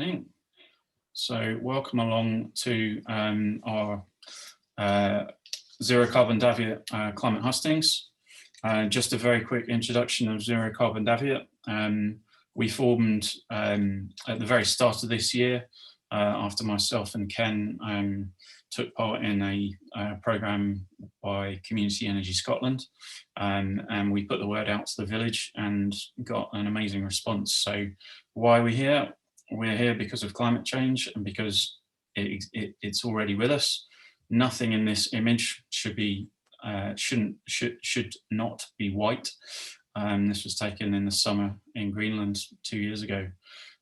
afternoon. So welcome along to our Zero Carbon Daviot Climate Hustings. Just a very quick introduction of Zero Carbon Daviot. We formed at the very start of this year after myself and Ken took part in a programme by Community Energy Scotland, and we put the word out to the village and got an amazing response. So why are we here? We're here because of climate change and because it's already with us. Nothing in this image should not be white. This was taken in the summer in Greenland 2 years ago.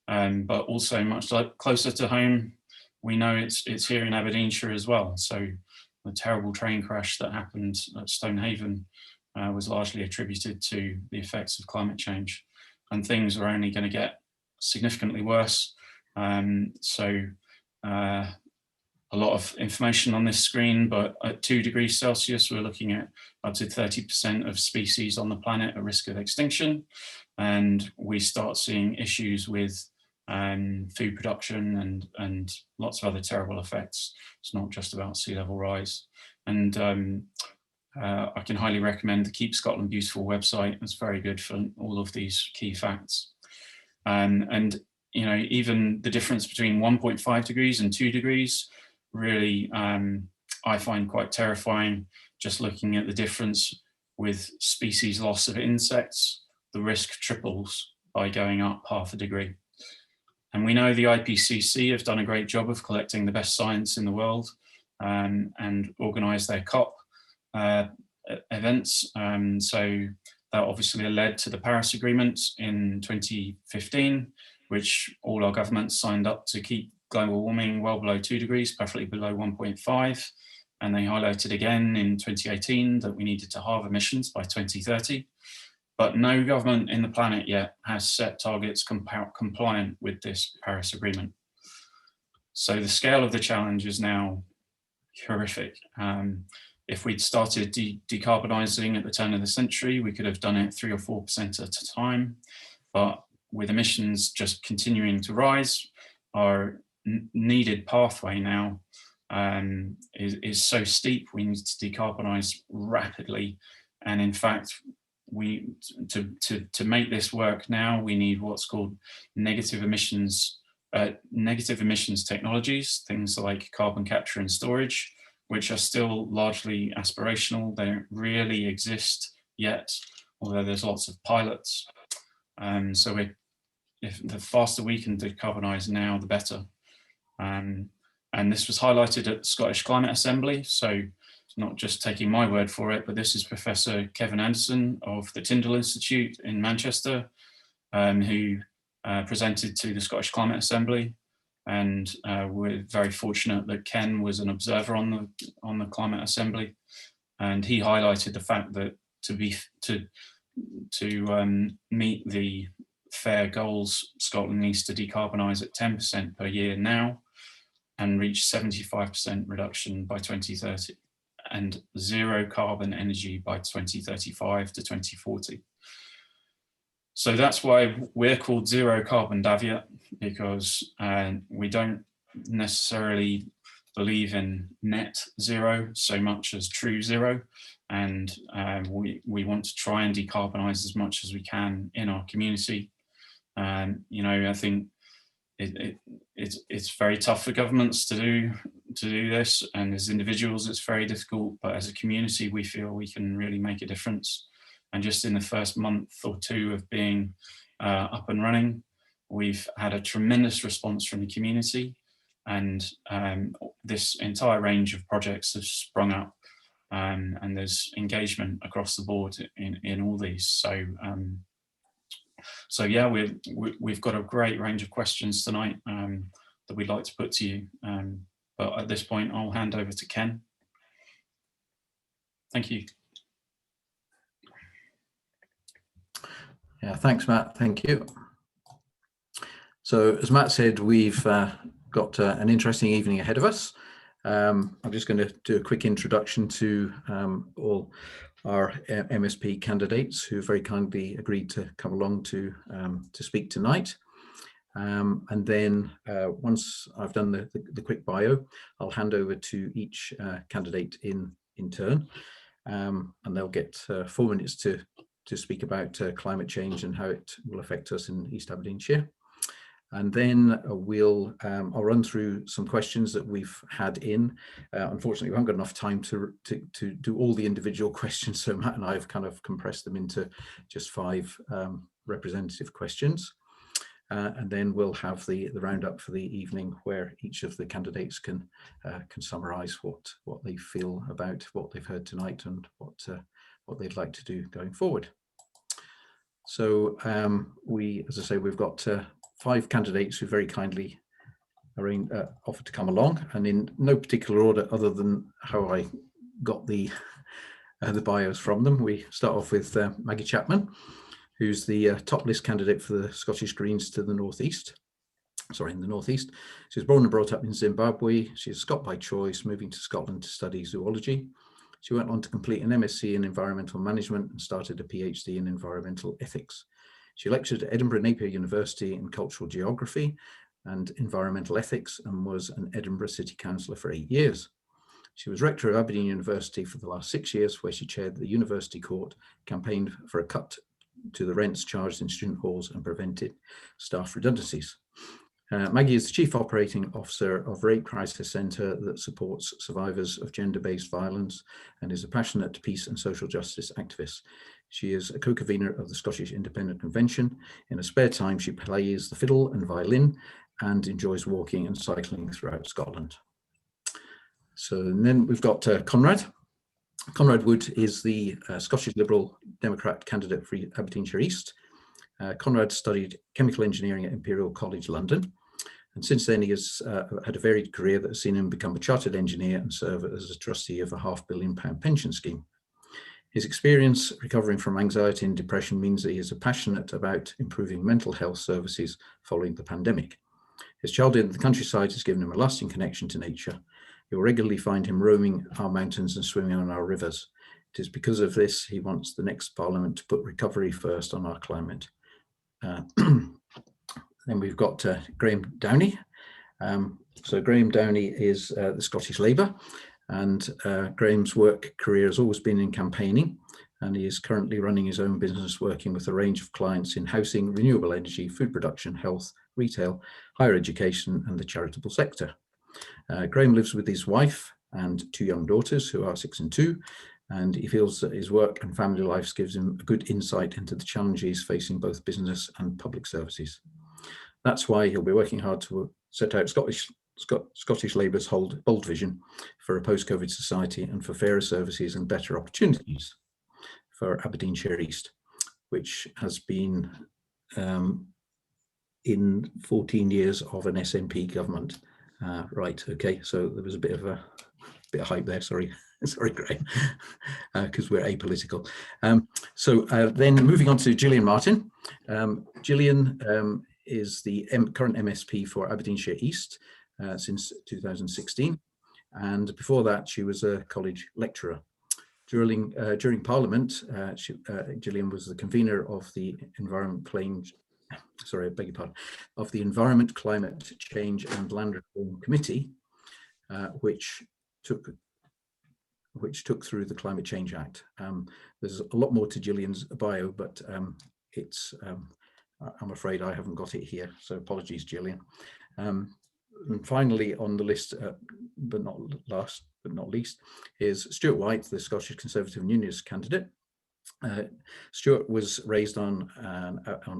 But also much like closer to home, we know it's here in Aberdeenshire as well. So the terrible train crash that happened at Stonehaven was largely attributed to the effects of climate change, and things are only going to get significantly worse. A lot of information on this screen, but at 2 degrees Celsius, we're looking at up to 30% of species on the planet at risk of extinction. And we start seeing issues with food production and lots of other terrible effects. It's not just about sea level rise. And I can highly recommend the Keep Scotland Beautiful website. It's very good for all of these key facts. And you know, even the difference between 1.5 degrees and 2 degrees, really, I find quite terrifying. Just looking at the difference with species loss of insects, the risk triples by going up half a degree. And we know the IPCC have done a great job of collecting the best science in the world and organised their COP events. So that obviously led to the Paris Agreement in 2015, which all our governments signed up to keep global warming well below 2 degrees, preferably below 1.5. And they highlighted again in 2018 that we needed to halve emissions by 2030. But no government in the planet yet has set targets compliant with this Paris Agreement. So the scale of the challenge is now horrific. If we'd started decarbonising at the turn of the century, we could have done it 3 or 4% at a time. But with emissions just continuing to rise, our needed pathway now is so steep. We need to decarbonise rapidly, and in fact, to make this work now, we need what's called negative emissions technologies, things like carbon capture and storage, which are still largely aspirational. They don't really exist yet, although there's lots of pilots. So if the faster we can decarbonise now, the better. And this was highlighted at the Scottish Climate Assembly. So not just taking my word for it, but this is Professor Kevin Anderson of the Tyndall Institute in Manchester, who presented to the Scottish Climate Assembly. And we're very fortunate that Ken was an observer on the Climate Assembly, and he highlighted the fact that to meet the fair goals, Scotland needs to decarbonise at 10% per year now, and reach 75% reduction by 2030. And zero carbon energy by 2035 to 2040. So that's why we're called Zero Carbon Daviot, because we don't necessarily believe in net zero so much as true zero. And we want to try and decarbonise as much as we can in our community. You know, I think it's very tough for governments to do this, and as individuals it's very difficult, but as a community we feel we can really make a difference. And just in the first month or two of being up and running, we've had a tremendous response from the community, and this entire range of projects have sprung up, and there's engagement across the board in all these. So yeah, we've got a great range of questions tonight that we'd like to put to you. But at this point, I'll hand over to Ken. Thank you. Yeah, thanks, Matt. Thank you. So as Matt said, we've got an interesting evening ahead of us. I'm just going to do a quick introduction to all our MSP candidates who very kindly agreed to come along to speak tonight. And then once I've done the quick bio, I'll hand over to each candidate in turn, and they'll get 4 minutes to speak about climate change and how it will affect us in East Aberdeenshire. And then I'll run through some questions that we've had in. Unfortunately, we haven't got enough time to do all the individual questions, so Matt and I have kind of compressed them into just 5 representative questions. And then we'll have the roundup for the evening, where each of the candidates can summarise what they feel about what they've heard tonight and what they'd like to do going forward. So as I say, we've got 5 candidates who very kindly offered to come along, and in no particular order other than how I got the bios from them. We start off with Maggie Chapman, who's the top list candidate for the Scottish Greens to the northeast. Sorry, in the northeast. She was born and brought up in Zimbabwe. She's a Scot by choice, moving to Scotland to study zoology. She went on to complete an MSc in environmental management and started a PhD in environmental ethics. She lectured at Edinburgh Napier University in cultural geography and environmental ethics, and was an Edinburgh City Councillor for 8 years. She was rector of Aberdeen University for the last 6 years, where she chaired the University Court, campaigned for a cut to the rents charged in student halls, and prevented staff redundancies. Maggie is the Chief Operating Officer of Rape Crisis Centre that supports survivors of gender-based violence, and is a passionate peace and social justice activist. She is a co-convener of the Scottish Independent Convention. In her spare time, she plays the fiddle and violin and enjoys walking and cycling throughout Scotland. So then we've got Conrad. Conrad Wood is the Scottish Liberal Democrat candidate for Aberdeenshire East. Conrad studied chemical engineering at Imperial College London, and since then he has had a varied career that has seen him become a chartered engineer and serve as a trustee of a £500 million pension scheme. His experience recovering from anxiety and depression means that he is passionate about improving mental health services following the pandemic. His childhood in the countryside has given him a lasting connection to nature. You'll regularly find him roaming our mountains and swimming on our rivers. It is because of this he wants the next Parliament to put recovery first on our climate. Then we've got Graeme Downie. So Graeme Downie is the Scottish Labour, and Graeme's work career has always been in campaigning, and he is currently running his own business, working with a range of clients in housing, renewable energy, food production, health, retail, higher education, and the charitable sector. Graeme lives with his wife and 2 young daughters, who are 6 and 2, and he feels that his work and family life gives him a good insight into the challenges facing both business and public services. That's why he'll be working hard to set out Scottish Labour's bold vision for a post-COVID society and for fairer services and better opportunities for Aberdeenshire East, which has been in 14 years of an SNP government. Right, okay, so there was a bit of hype there, sorry, Graeme, because we're apolitical. Then moving on to Gillian Martin. Gillian is the current MSP for Aberdeenshire East since 2016, and before that she was a college lecturer. During Parliament, Gillian was the convener of the Environment, Climate Change and Land Reform Committee, which took through the Climate Change Act. There's a lot more to Gillian's bio, but I'm afraid I haven't got it here, so apologies, Gillian. And finally on the list, but not last but not least, is Stewart Whyte, the Scottish Conservative and Unionist candidate. Stewart was raised on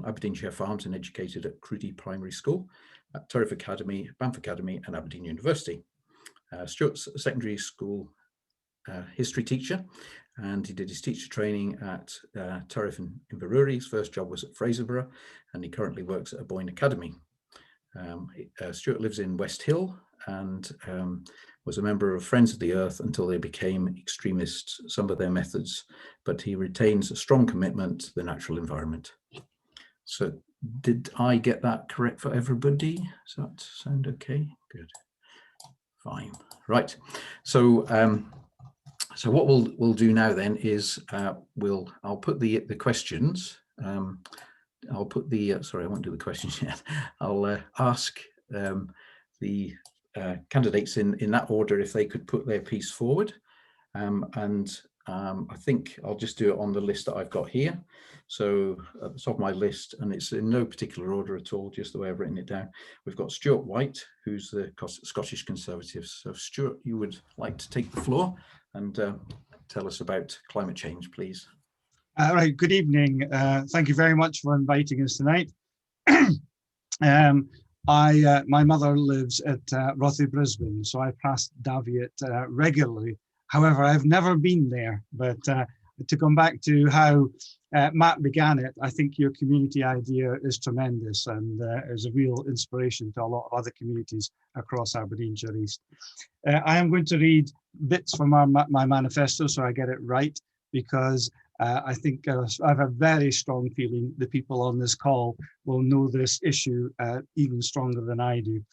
Aberdeenshire farms and educated at Crudy Primary School, at Turriff Academy, Banff Academy, and Aberdeen University. Stewart's a secondary school history teacher, and he did his teacher training at Turriff in Inverurie. His first job was at Fraserburgh, and he currently works at Aboyne Academy. Stewart lives in West Hill and was a member of Friends of the Earth until they became extremists, some of their methods, but he retains a strong commitment to the natural environment. So did I get that correct for everybody? Does that sound okay? Good. Fine. Right. So so what we'll do now then is I'll put the questions I'll put the, sorry, I won't do the questions yet. I'll ask the candidates in that order if they could put their piece forward. I think I'll just do it on the list that I've got here. So at the top of my list, and it's in no particular order at all, just the way I've written it down. We've got Stewart Whyte, who's the Scottish Conservative. So Stewart, you would like to take the floor and tell us about climate change, please. Right, good evening. Thank you very much for inviting us tonight. My mother lives at Rothie, Brisbane, so I pass Daviot regularly. However, I've never been there, but to come back to how Matt began it, I think your community idea is tremendous and is a real inspiration to a lot of other communities across Aberdeenshire East. I am going to read bits from my manifesto so I get it right, because I think I have a very strong feeling the people on this call will know this issue even stronger than I do.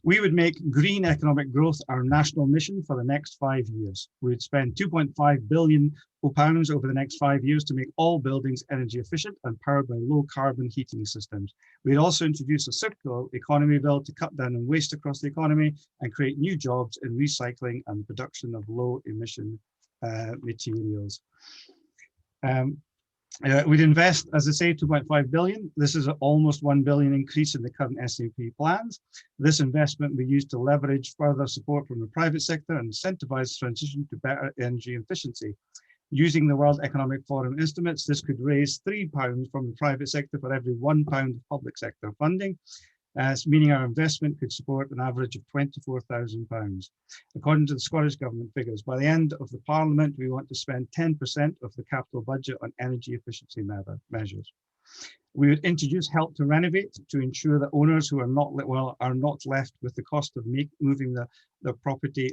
We would make green economic growth our national mission for the next 5 years. We would spend £2.5 billion over the next 5 years to make all buildings energy efficient and powered by low carbon heating systems. We'd also introduce a circular economy bill to cut down on waste across the economy and create new jobs in recycling and production of low emission materials. We'd invest, as I say, 2.5 billion. This is an almost 1 billion increase in the current SAP plans. This investment will be used to leverage further support from the private sector and incentivize transition to better energy efficiency. Using the World Economic Forum estimates, this could raise £3 from the private sector for every £1 of public sector funding, meaning our investment could support an average of £24,000. According to the Scottish Government figures, by the end of the Parliament, we want to spend 10% of the capital budget on energy efficiency measures. We would introduce help to renovate to ensure that owners who are not left with the cost of moving their property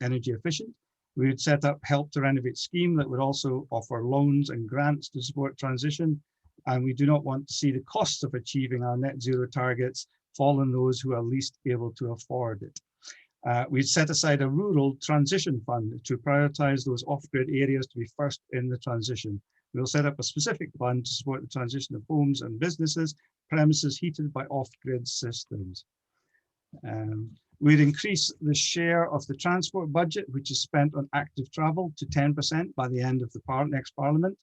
energy efficient. We would set up help to renovate scheme that would also offer loans and grants to support transition. And we do not want to see the costs of achieving our net zero targets fall on those who are least able to afford it. We'd set aside a rural transition fund to prioritise those off-grid areas to be first in the transition. We'll set up a specific fund to support the transition of homes and businesses, premises heated by off-grid systems. We'd increase the share of the transport budget, which is spent on active travel, to 10% by the end of the next Parliament.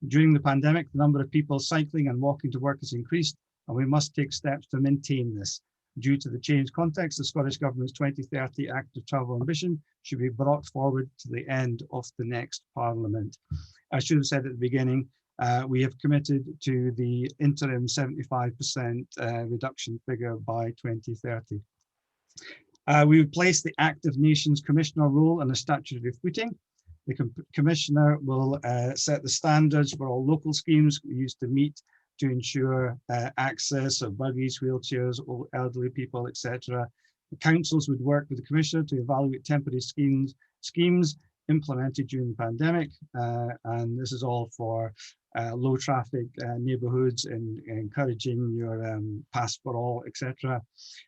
During the pandemic, the number of people cycling and walking to work has increased, and we must take steps to maintain this. Due to the changed context, the Scottish Government's 2030 active travel ambition should be brought forward to the end of the next Parliament. I should have said at the beginning, we have committed to the interim 75% reduction figure by 2030. We would place the Active Nations Commissioner role on a statutory footing. The Commissioner will set the standards for all local schemes we used to meet to ensure access of buggies, wheelchairs, elderly people, etc. The councils would work with the Commissioner to evaluate temporary schemes implemented during the pandemic, and this is all for low traffic neighbourhoods and encouraging your pass for all, etc.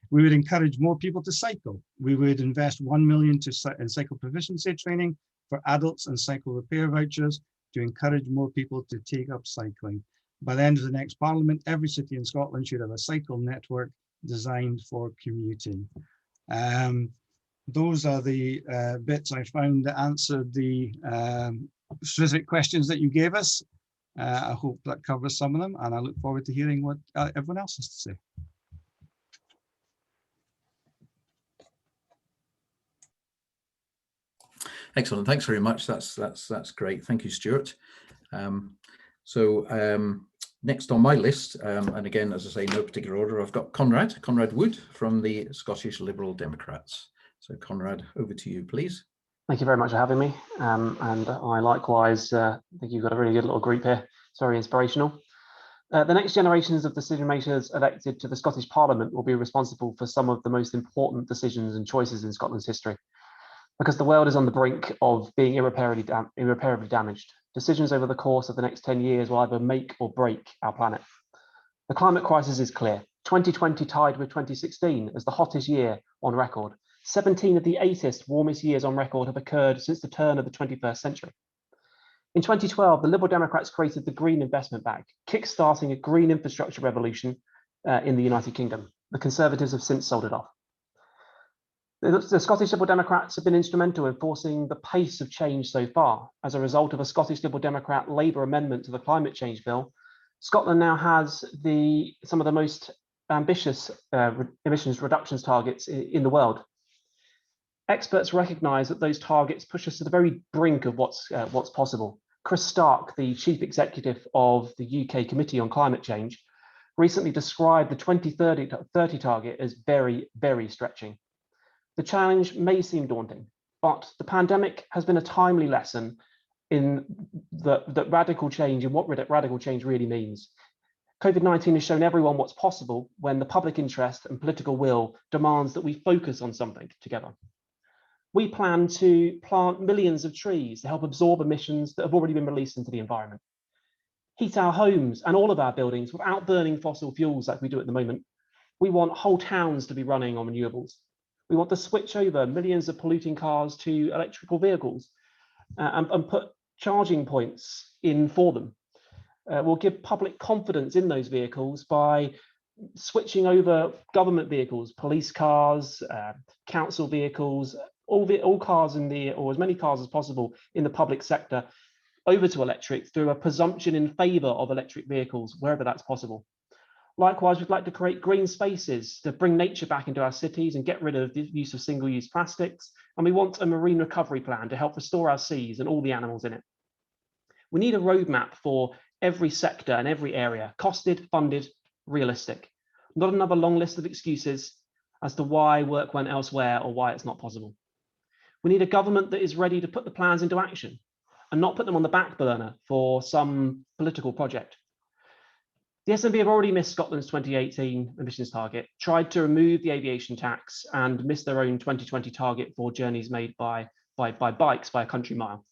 We would encourage more people to cycle. We would invest 1 million in cycle proficiency training for adults and cycle repair vouchers to encourage more people to take up cycling. By the end of the next Parliament, every city in Scotland should have a cycle network designed for commuting. Those are the bits I found that answered the specific questions that you gave us. I hope that covers some of them, and I look forward to hearing what everyone else has to say. Excellent. Thanks very much. That's great. Thank you, Stewart. Next on my list, and again, as I say, no particular order, I've got Conrad Wood from the Scottish Liberal Democrats. So Conrad, over to you, please. Thank you very much for having me. And I likewise think you've got a really good little group here. It's very inspirational. The next generations of decision makers elected to the Scottish Parliament will be responsible for some of the most important decisions and choices in Scotland's history. Because the world is on the brink of being irreparably damaged. Decisions over the course of the next 10 years will either make or break our planet. The climate crisis is clear. 2020 tied with 2016 as the hottest year on record. 17 of the 8th warmest years on record have occurred since the turn of the 21st century. In 2012, the Liberal Democrats created the Green Investment Bank, kick-starting a green infrastructure revolution in the United Kingdom. The Conservatives have since sold it off. The Scottish Liberal Democrats have been instrumental in forcing the pace of change so far. As a result of a Scottish Liberal Democrat Labour amendment to the climate change bill, Scotland now has some of the most ambitious emissions reductions targets in the world. Experts recognise that those targets push us to the very brink of what's possible. Chris Stark, the chief executive of the UK Committee on Climate Change, recently described the 2030 target as very, very stretching. The challenge may seem daunting, but the pandemic has been a timely lesson in that radical change and what radical change really means. COVID-19 has shown everyone what's possible when the public interest and political will demands that we focus on something together. We plan to plant millions of trees to help absorb emissions that have already been released into the environment. Heat our homes and all of our buildings without burning fossil fuels like we do at the moment. We want whole towns to be running on renewables. We want to switch over millions of polluting cars to electrical vehicles and put charging points in for them. We'll give public confidence in those vehicles by switching over government vehicles, police cars, council vehicles, all cars or as many cars as possible in the public sector over to electric through a presumption in favour of electric vehicles wherever that's possible. Likewise, we'd like to create green spaces to bring nature back into our cities and get rid of the use of single-use plastics. And we want a marine recovery plan to help restore our seas and all the animals in it. We need a roadmap for every sector and every area, costed, funded, realistic. Not another long list of excuses as to why work went elsewhere or why it's not possible. We need a government that is ready to put the plans into action and not put them on the back burner for some political project. The SNP have already missed Scotland's 2018 emissions target, tried to remove the aviation tax and missed their own 2020 target for journeys made by bikes by a country mile.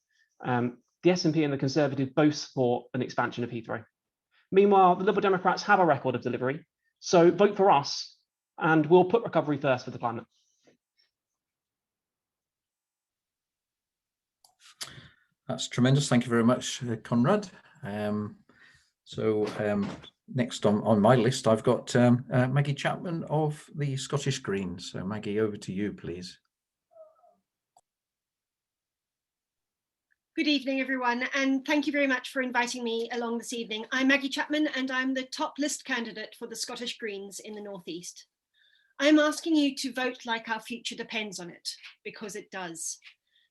The SNP and the Conservative both support an expansion of Heathrow. Meanwhile, the Liberal Democrats have a record of delivery, so vote for us and we'll put recovery first for the climate. That's tremendous. Thank you very much, Conrad. Next on my list, I've got Maggie Chapman of the Scottish Greens. So Maggie, over to you, please. Good evening, everyone, and thank you very much for inviting me along this evening. I'm Maggie Chapman, and I'm the top list candidate for the Scottish Greens in the North East. I'm asking you to vote like our future depends on it, because it does.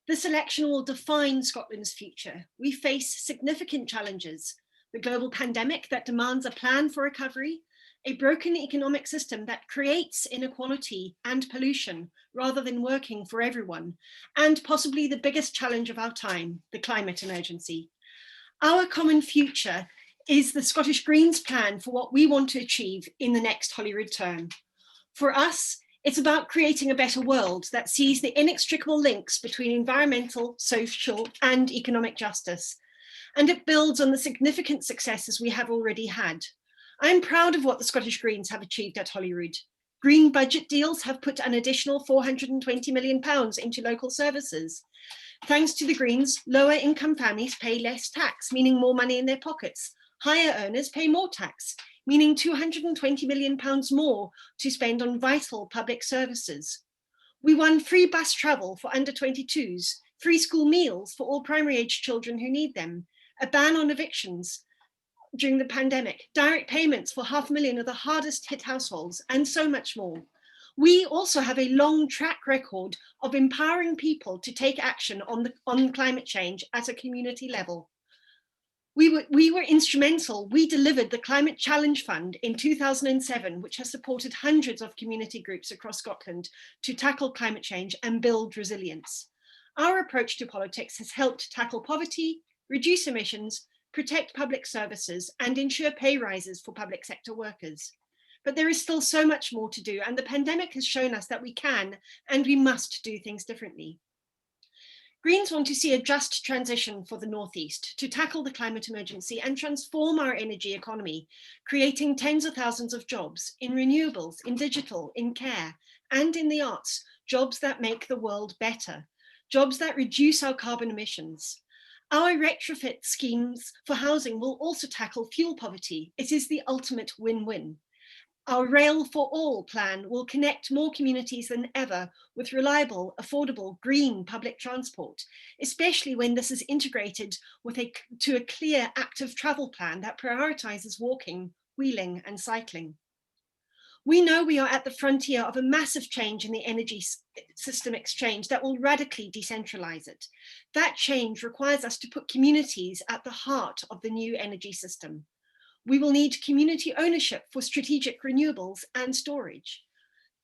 This election will define Scotland's future. We face significant challenges: the global pandemic that demands a plan for recovery, a broken economic system that creates inequality and pollution rather than working for everyone, and possibly the biggest challenge of our time, the climate emergency. Our common future is the Scottish Greens plan for what we want to achieve in the next Holyrood term. For us, it's about creating a better world that sees the inextricable links between environmental, social, and economic justice. And it builds on the significant successes we have already had. I'm proud of what the Scottish Greens have achieved at Holyrood. Green budget deals have put an additional £420 million into local services. Thanks to the Greens, lower income families pay less tax, meaning more money in their pockets. Higher earners pay more tax, meaning £220 million more to spend on vital public services. We won free bus travel for under 22s, free school meals for all primary age children who need them, a ban on evictions during the pandemic, direct payments for 500,000 of the hardest hit households, and so much more. We also have a long track record of empowering people to take action on climate change at a community level. We were instrumental. We delivered the Climate Challenge Fund in 2007, which has supported hundreds of community groups across Scotland to tackle climate change and build resilience. Our approach to politics has helped tackle poverty, reduce emissions, protect public services, and ensure pay rises for public sector workers. But there is still so much more to do, and the pandemic has shown us that we can and we must do things differently. Greens want to see a just transition for the North East to tackle the climate emergency and transform our energy economy, creating tens of thousands of jobs in renewables, in digital, in care, and in the arts, jobs that make the world better, jobs that reduce our carbon emissions. Our retrofit schemes for housing will also tackle fuel poverty. It is the ultimate win-win. Our Rail for All plan will connect more communities than ever with reliable, affordable, green public transport, especially when this is integrated with to a clear active travel plan that prioritises walking, wheeling and cycling. We know we are at the frontier of a massive change in the energy system exchange that will radically decentralise it. That change requires us to put communities at the heart of the new energy system. We will need community ownership for strategic renewables and storage.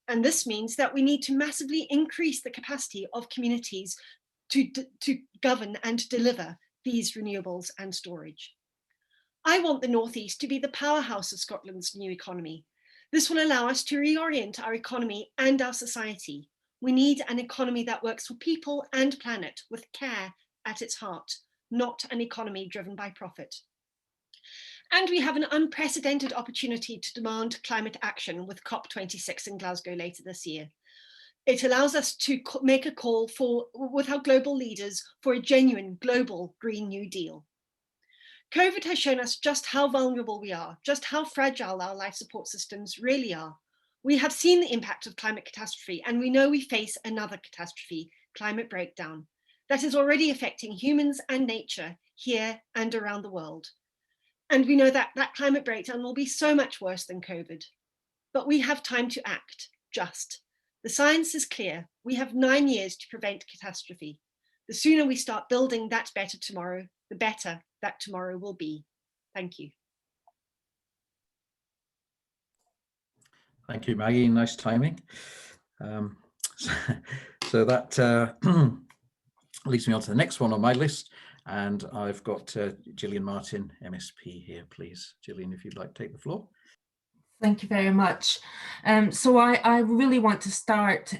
And this means that we need to massively increase the capacity of communities to govern and deliver these renewables and storage. I want the North East to be the powerhouse of Scotland's new economy. This will allow us to reorient our economy and our society. We need an economy that works for people and planet with care at its heart, not an economy driven by profit. And we have an unprecedented opportunity to demand climate action with COP26 in Glasgow later this year. It allows us to make a call with our global leaders for a genuine global Green New Deal. COVID has shown us just how vulnerable we are, just how fragile our life support systems really are. We have seen the impact of climate catastrophe, and we know we face another catastrophe, climate breakdown, that is already affecting humans and nature here and around the world. And we know that that climate breakdown will be so much worse than COVID. But we have time to act, just. The science is clear. We have 9 years to prevent catastrophe. The sooner we start building that better tomorrow, the better that tomorrow will be. Thank you. Thank you, Maggie. Nice timing. So that leads me on to the next one on my list. And I've got Gillian Martin, MSP here, please. Gillian, if you'd like to take the floor. Thank you very much. So I really want to start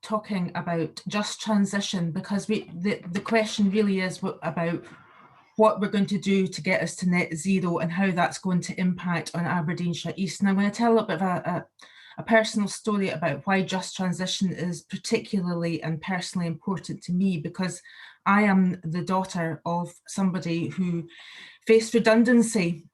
talking about just transition, because the question really is about what we're going to do to get us to net zero and how that's going to impact on Aberdeenshire East. And I'm going to tell a bit of a personal story about why just transition is particularly and personally important to me, because I am the daughter of somebody who faced redundancy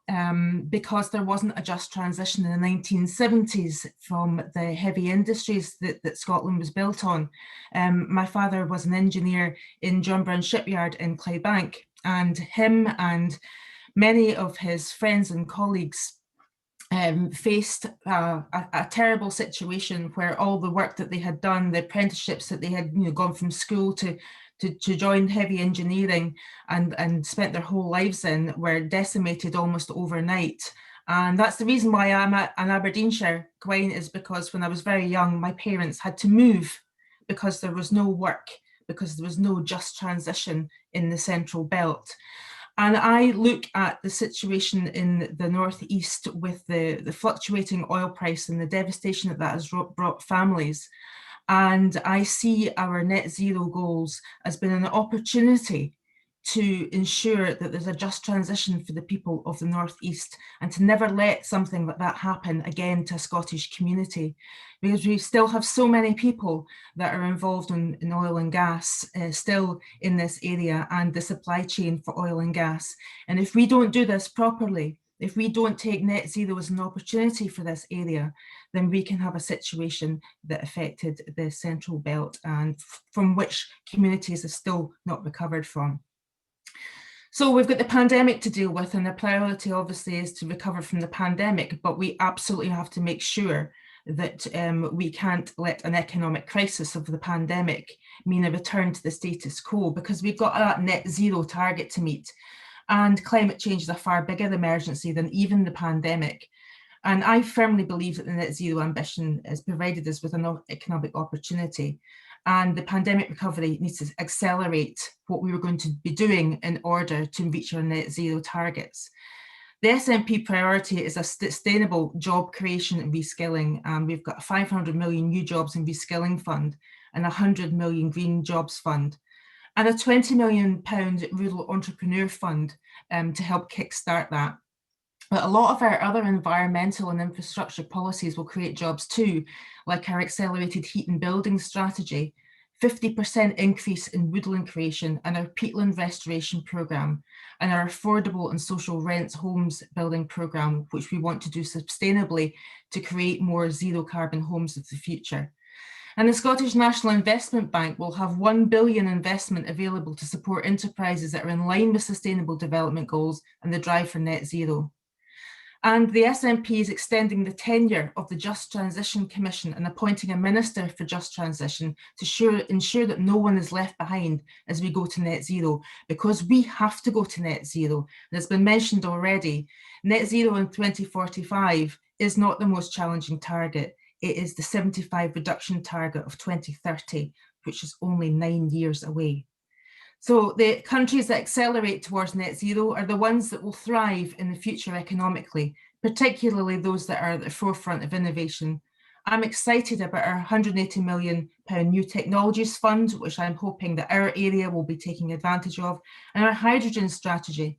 because there wasn't a just transition in the 1970s from the heavy industries that Scotland was built on. My father was an engineer in John Brown Shipyard in Claybank, and him and many of his friends and colleagues faced a terrible situation where all the work that they had done, the apprenticeships that they had gone from school to join heavy engineering and spent their whole lives in, were decimated almost overnight. And that's the reason why I'm an Aberdeenshire Gwyne, is because when I was very young, my parents had to move because there was no work, because there was no just transition in the Central Belt. And I look at the situation in the Northeast with the fluctuating oil price and the devastation that has brought families. And I see our net zero goals as being an opportunity to ensure that there's a just transition for the people of the Northeast, and to never let something like that happen again to a Scottish community, because we still have so many people that are involved in oil and gas still in this area and the supply chain for oil and gas. And if we don't do this properly, if we don't take net zero as an opportunity for this area, then we can have a situation that affected the Central Belt and from which communities have still not recovered from. So we've got the pandemic to deal with, and the priority obviously is to recover from the pandemic, but we absolutely have to make sure that we can't let an economic crisis of the pandemic mean a return to the status quo, because we've got that net zero target to meet. And climate change is a far bigger emergency than even the pandemic. And I firmly believe that the net zero ambition has provided us with an economic opportunity. And the pandemic recovery needs to accelerate what we were going to be doing in order to reach our net zero targets. The SNP priority is a sustainable job creation and reskilling. And we've got a 500 million new jobs in reskilling fund and 100 million green jobs fund, and a £20 million rural entrepreneur fund to help kickstart that. But a lot of our other environmental and infrastructure policies will create jobs too, like our accelerated heat and building strategy, 50% increase in woodland creation and our peatland restoration programme, and our affordable and social rents homes building programme, which we want to do sustainably to create more zero carbon homes of the future. And the Scottish National Investment Bank will have £1 billion investment available to support enterprises that are in line with sustainable development goals and the drive for net zero. And the SNP is extending the tenure of the Just Transition Commission and appointing a Minister for Just Transition to ensure that no one is left behind as we go to net zero, because we have to go to net zero. And it's been mentioned already, net zero in 2045 is not the most challenging target. It is the 75 reduction target of 2030, which is only 9 years away. So the countries that accelerate towards net zero are the ones that will thrive in the future economically, particularly those that are at the forefront of innovation. I'm excited about our £180 million New Technologies Fund, which I'm hoping that our area will be taking advantage of, and our hydrogen strategy.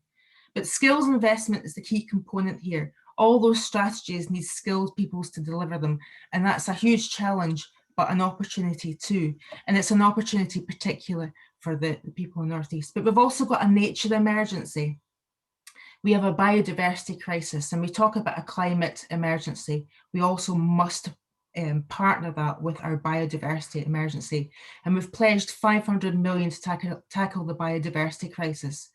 But skills investment is the key component here. All those strategies need skilled people to deliver them, and that's a huge challenge, but an opportunity too. And it's an opportunity particular for the people in the North East. But we've also got a nature emergency. We have a biodiversity crisis, and we talk about a climate emergency. We also must partner that with our biodiversity emergency. And we've pledged 500 million to tackle the biodiversity crisis.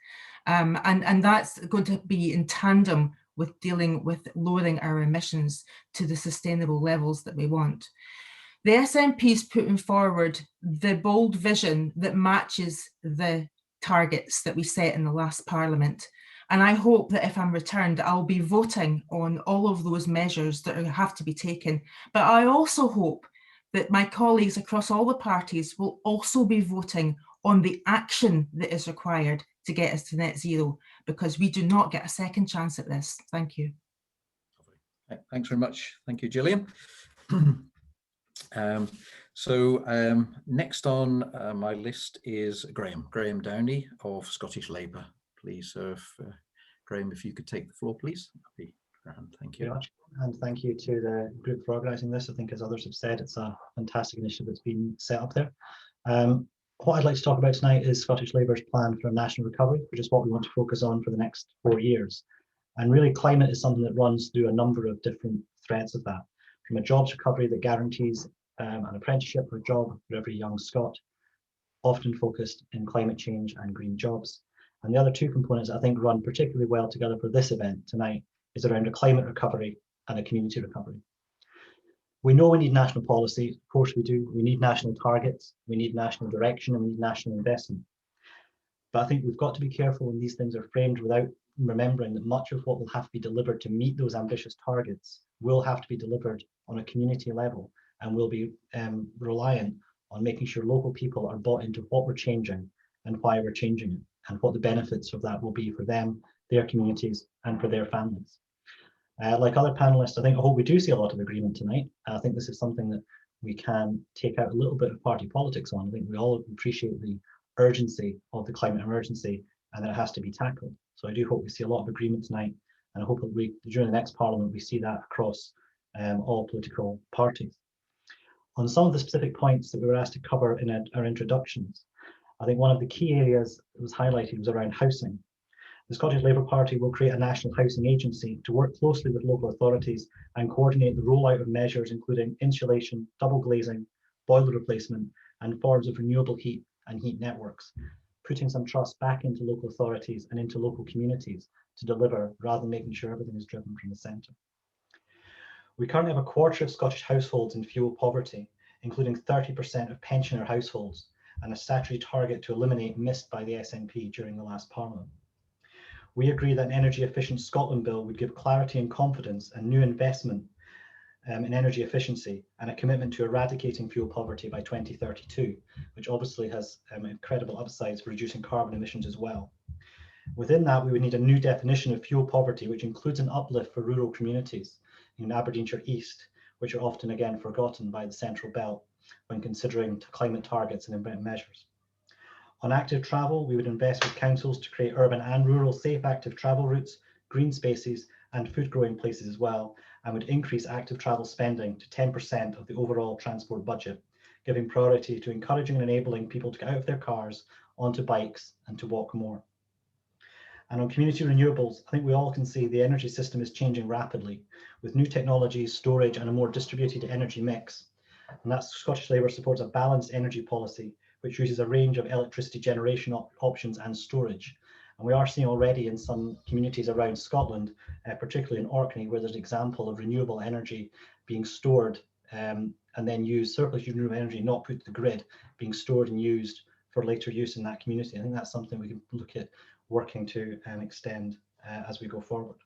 And that's going to be in tandem with dealing with lowering our emissions to the sustainable levels that we want. The SNP is putting forward the bold vision that matches the targets that we set in the last Parliament. And I hope that if I'm returned, I'll be voting on all of those measures that have to be taken. But I also hope that my colleagues across all the parties will also be voting on the action that is required to get us to net zero, because we do not get a second chance at this. Thank you. Thanks very much. Thank you, Gillian. Next on my list is Graeme Downie of Scottish Labour. Please, Graeme, if you could take the floor, please. That'd be grand. Thank you. Very much. And thank you to the group for organising this. I think, as others have said, it's a fantastic initiative that's been set up there. What I'd like to talk about tonight is Scottish Labour's plan for a national recovery, which is what we want to focus on for the next 4 years. And really, climate is something that runs through a number of different threads of that, from a jobs recovery that guarantees an apprenticeship or a job for every young Scot, often focused in climate change and green jobs. And the other two components I think run particularly well together for this event tonight is around a climate recovery and a community recovery. We know we need national policy, of course we do. We need national targets, we need national direction, and we need national investment. But I think we've got to be careful when these things are framed without remembering that much of what will have to be delivered to meet those ambitious targets will have to be delivered on a community level, and will be reliant on making sure local people are bought into what we're changing and why we're changing it, and what the benefits of that will be for them, their communities, and for their families. Like other panelists, I hope we do see a lot of agreement tonight. I think this is something that we can take out a little bit of party politics on. I think we all appreciate the urgency of the climate emergency and that it has to be tackled. So I do hope we see a lot of agreement tonight, and I hope that during the next Parliament we see that across all political parties. On some of the specific points that we were asked to cover in our introductions, I think one of the key areas that was highlighted was around housing. The Scottish Labour Party will create a national housing agency to work closely with local authorities and coordinate the rollout of measures including insulation, double glazing, boiler replacement, and forms of renewable heat and heat networks, putting some trust back into local authorities and into local communities to deliver, rather than making sure everything is driven from the centre. We currently have a quarter of Scottish households in fuel poverty, including 30% of pensioner households, and a statutory target to eliminate missed by the SNP during the last Parliament. We agree that an Energy Efficient Scotland Bill would give clarity and confidence and new investment in energy efficiency, and a commitment to eradicating fuel poverty by 2032, which obviously has incredible upsides for reducing carbon emissions as well. Within that, we would need a new definition of fuel poverty, which includes an uplift for rural communities in Aberdeenshire East, which are often again forgotten by the Central Belt when considering climate targets and event measures. On active travel, we would invest with councils to create urban and rural safe active travel routes, green spaces, and food growing places as well, and would increase active travel spending to 10% of the overall transport budget, giving priority to encouraging and enabling people to get out of their cars, onto bikes, and to walk more. And on community renewables, I think we all can see the energy system is changing rapidly with new technologies, storage, and a more distributed energy mix. And that's Scottish Labour supports a balanced energy policy, which uses a range of electricity generation options and storage. And we are seeing already in some communities around Scotland, particularly in Orkney, where there's an example of renewable energy being stored and then used, surplus renewable energy not put to the grid, being stored and used for later use in that community. I think that's something we can look at working to extend as we go forward.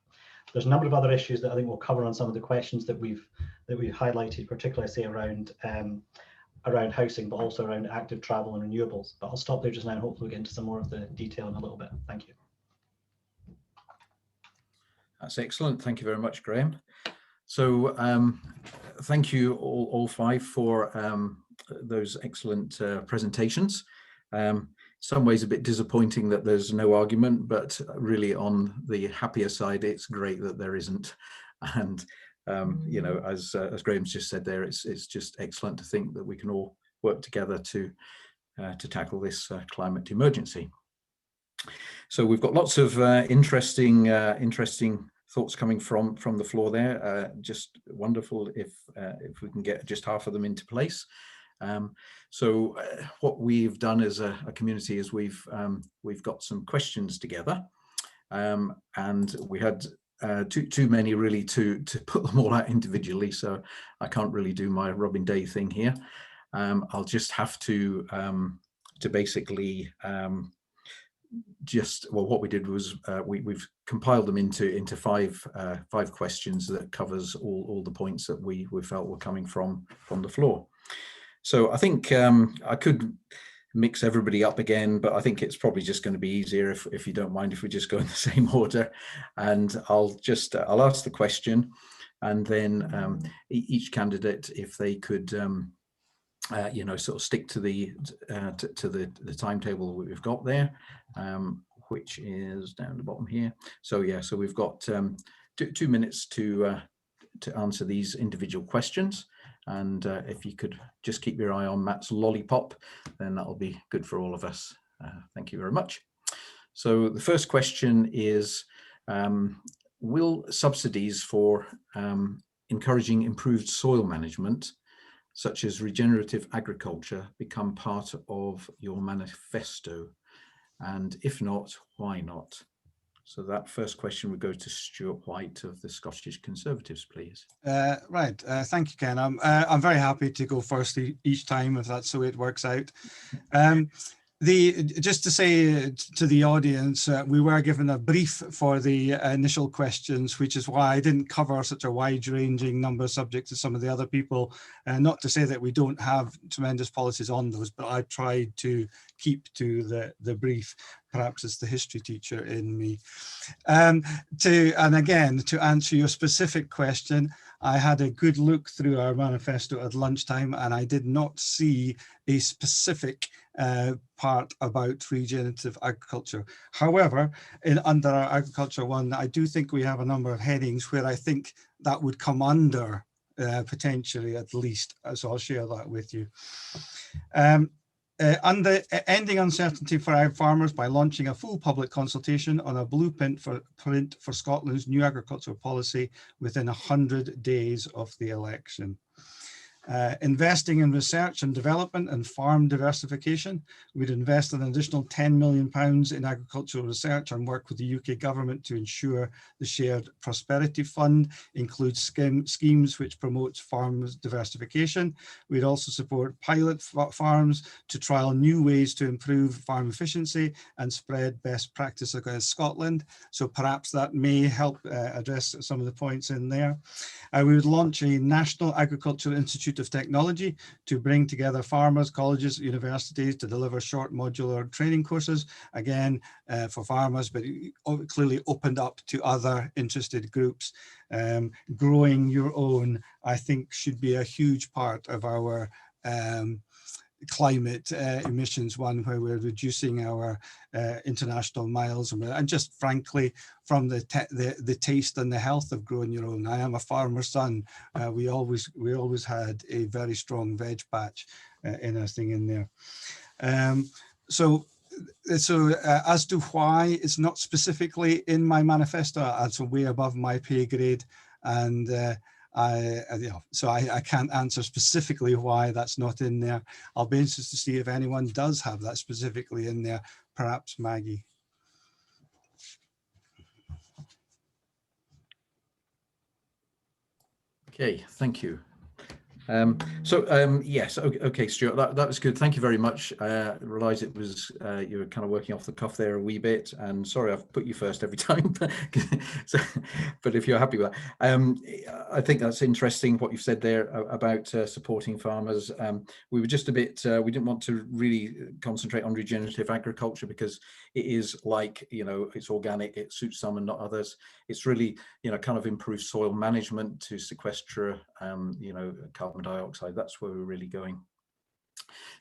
There's a number of other issues that I think we'll cover on some of the questions that we've highlighted, particularly I say around housing, but also around active travel and renewables. But I'll stop there just now and hopefully get into some more of the detail in a little bit. Thank you. That's excellent. Thank you very much, Graeme. So thank you all five for those excellent presentations. Some ways a bit disappointing that there's no argument, but really on the happier side, it's great that there isn't. And you know, as Graeme's just said there, it's just excellent to think that we can all work together to tackle this climate emergency. So we've got lots of interesting thoughts coming from the floor there. Just wonderful if we can get just half of them into place. So what we've done as a community is we've got some questions together, and we had too many really to put them all out individually, so I can't really do my Robin Day thing here. I'll just have to basically what we did was we've compiled them into five questions that covers all the points that we felt were coming from the floor. So I think I could mix everybody up again, but I think it's probably just going to be easier if you don't mind if we just go in the same order. And I'll ask the question, and then each candidate, if they could you know, sort of stick to the timetable that we've got there, which is down the bottom here. So yeah, so we've got 2 minutes to answer these individual questions. And if you could just keep your eye on Matt's lollipop, then that'll be good for all of us. Thank you very much. So the first question is, will subsidies for encouraging improved soil management, such as regenerative agriculture, become part of your manifesto? And if not, why not? So that first question would go to Stewart Whyte of the Scottish Conservatives, please. Right, thank you, Ken. I'm very happy to go first each time if that's the way it works out. Just to say to the audience, we were given a brief for the initial questions, which is why I didn't cover such a wide-ranging number of subjects as some of the other people. Not to say that we don't have tremendous policies on those, but I tried to keep to the brief. Perhaps it's the history teacher in me. And again, to answer your specific question, I had a good look through our manifesto at lunchtime, and I did not see a specific part about regenerative agriculture. However, under our agriculture one, I do think we have a number of headings where I think that would come under potentially at least, so I'll share that with you. Under ending uncertainty for our farmers by launching a full public consultation on a blueprint for Scotland's new agricultural policy within 100 days of the election. Investing in research and development and farm diversification. We'd invest an additional £10 million in agricultural research and work with the UK government to ensure the Shared Prosperity Fund includes schemes which promotes farmers diversification. We'd also support pilot farms to trial new ways to improve farm efficiency and spread best practice across Scotland. So perhaps that may help address some of the points in there. We would launch a National Agricultural Institute of Technology to bring together farmers, colleges, universities to deliver short modular training courses, again for farmers, but clearly opened up to other interested groups. Growing your own, I think, should be a huge part of our climate emissions one, where we're reducing our international miles, and just frankly from the taste and the health of growing your own. I am a farmer's son. We always had a very strong veg patch in our thing in there. So as to why it's not specifically in my manifesto, it's way above my pay grade, and I can't answer specifically why that's not in there. I'll be interested to see if anyone does have that specifically in there, perhaps Maggie. Okay, thank you. Yes, okay, Stuart, that was good. Thank you very much. I realised it was you were kind of working off the cuff there a wee bit, and sorry I've put you first every time. But if you're happy with that, I think that's interesting what you've said there about supporting farmers. We were just a bit, we didn't want to really concentrate on regenerative agriculture because it is like, you know, it's organic, it suits some and not others. It's really, you know, kind of improve soil management to sequester, you know, carbon dioxide. That's where we're really going.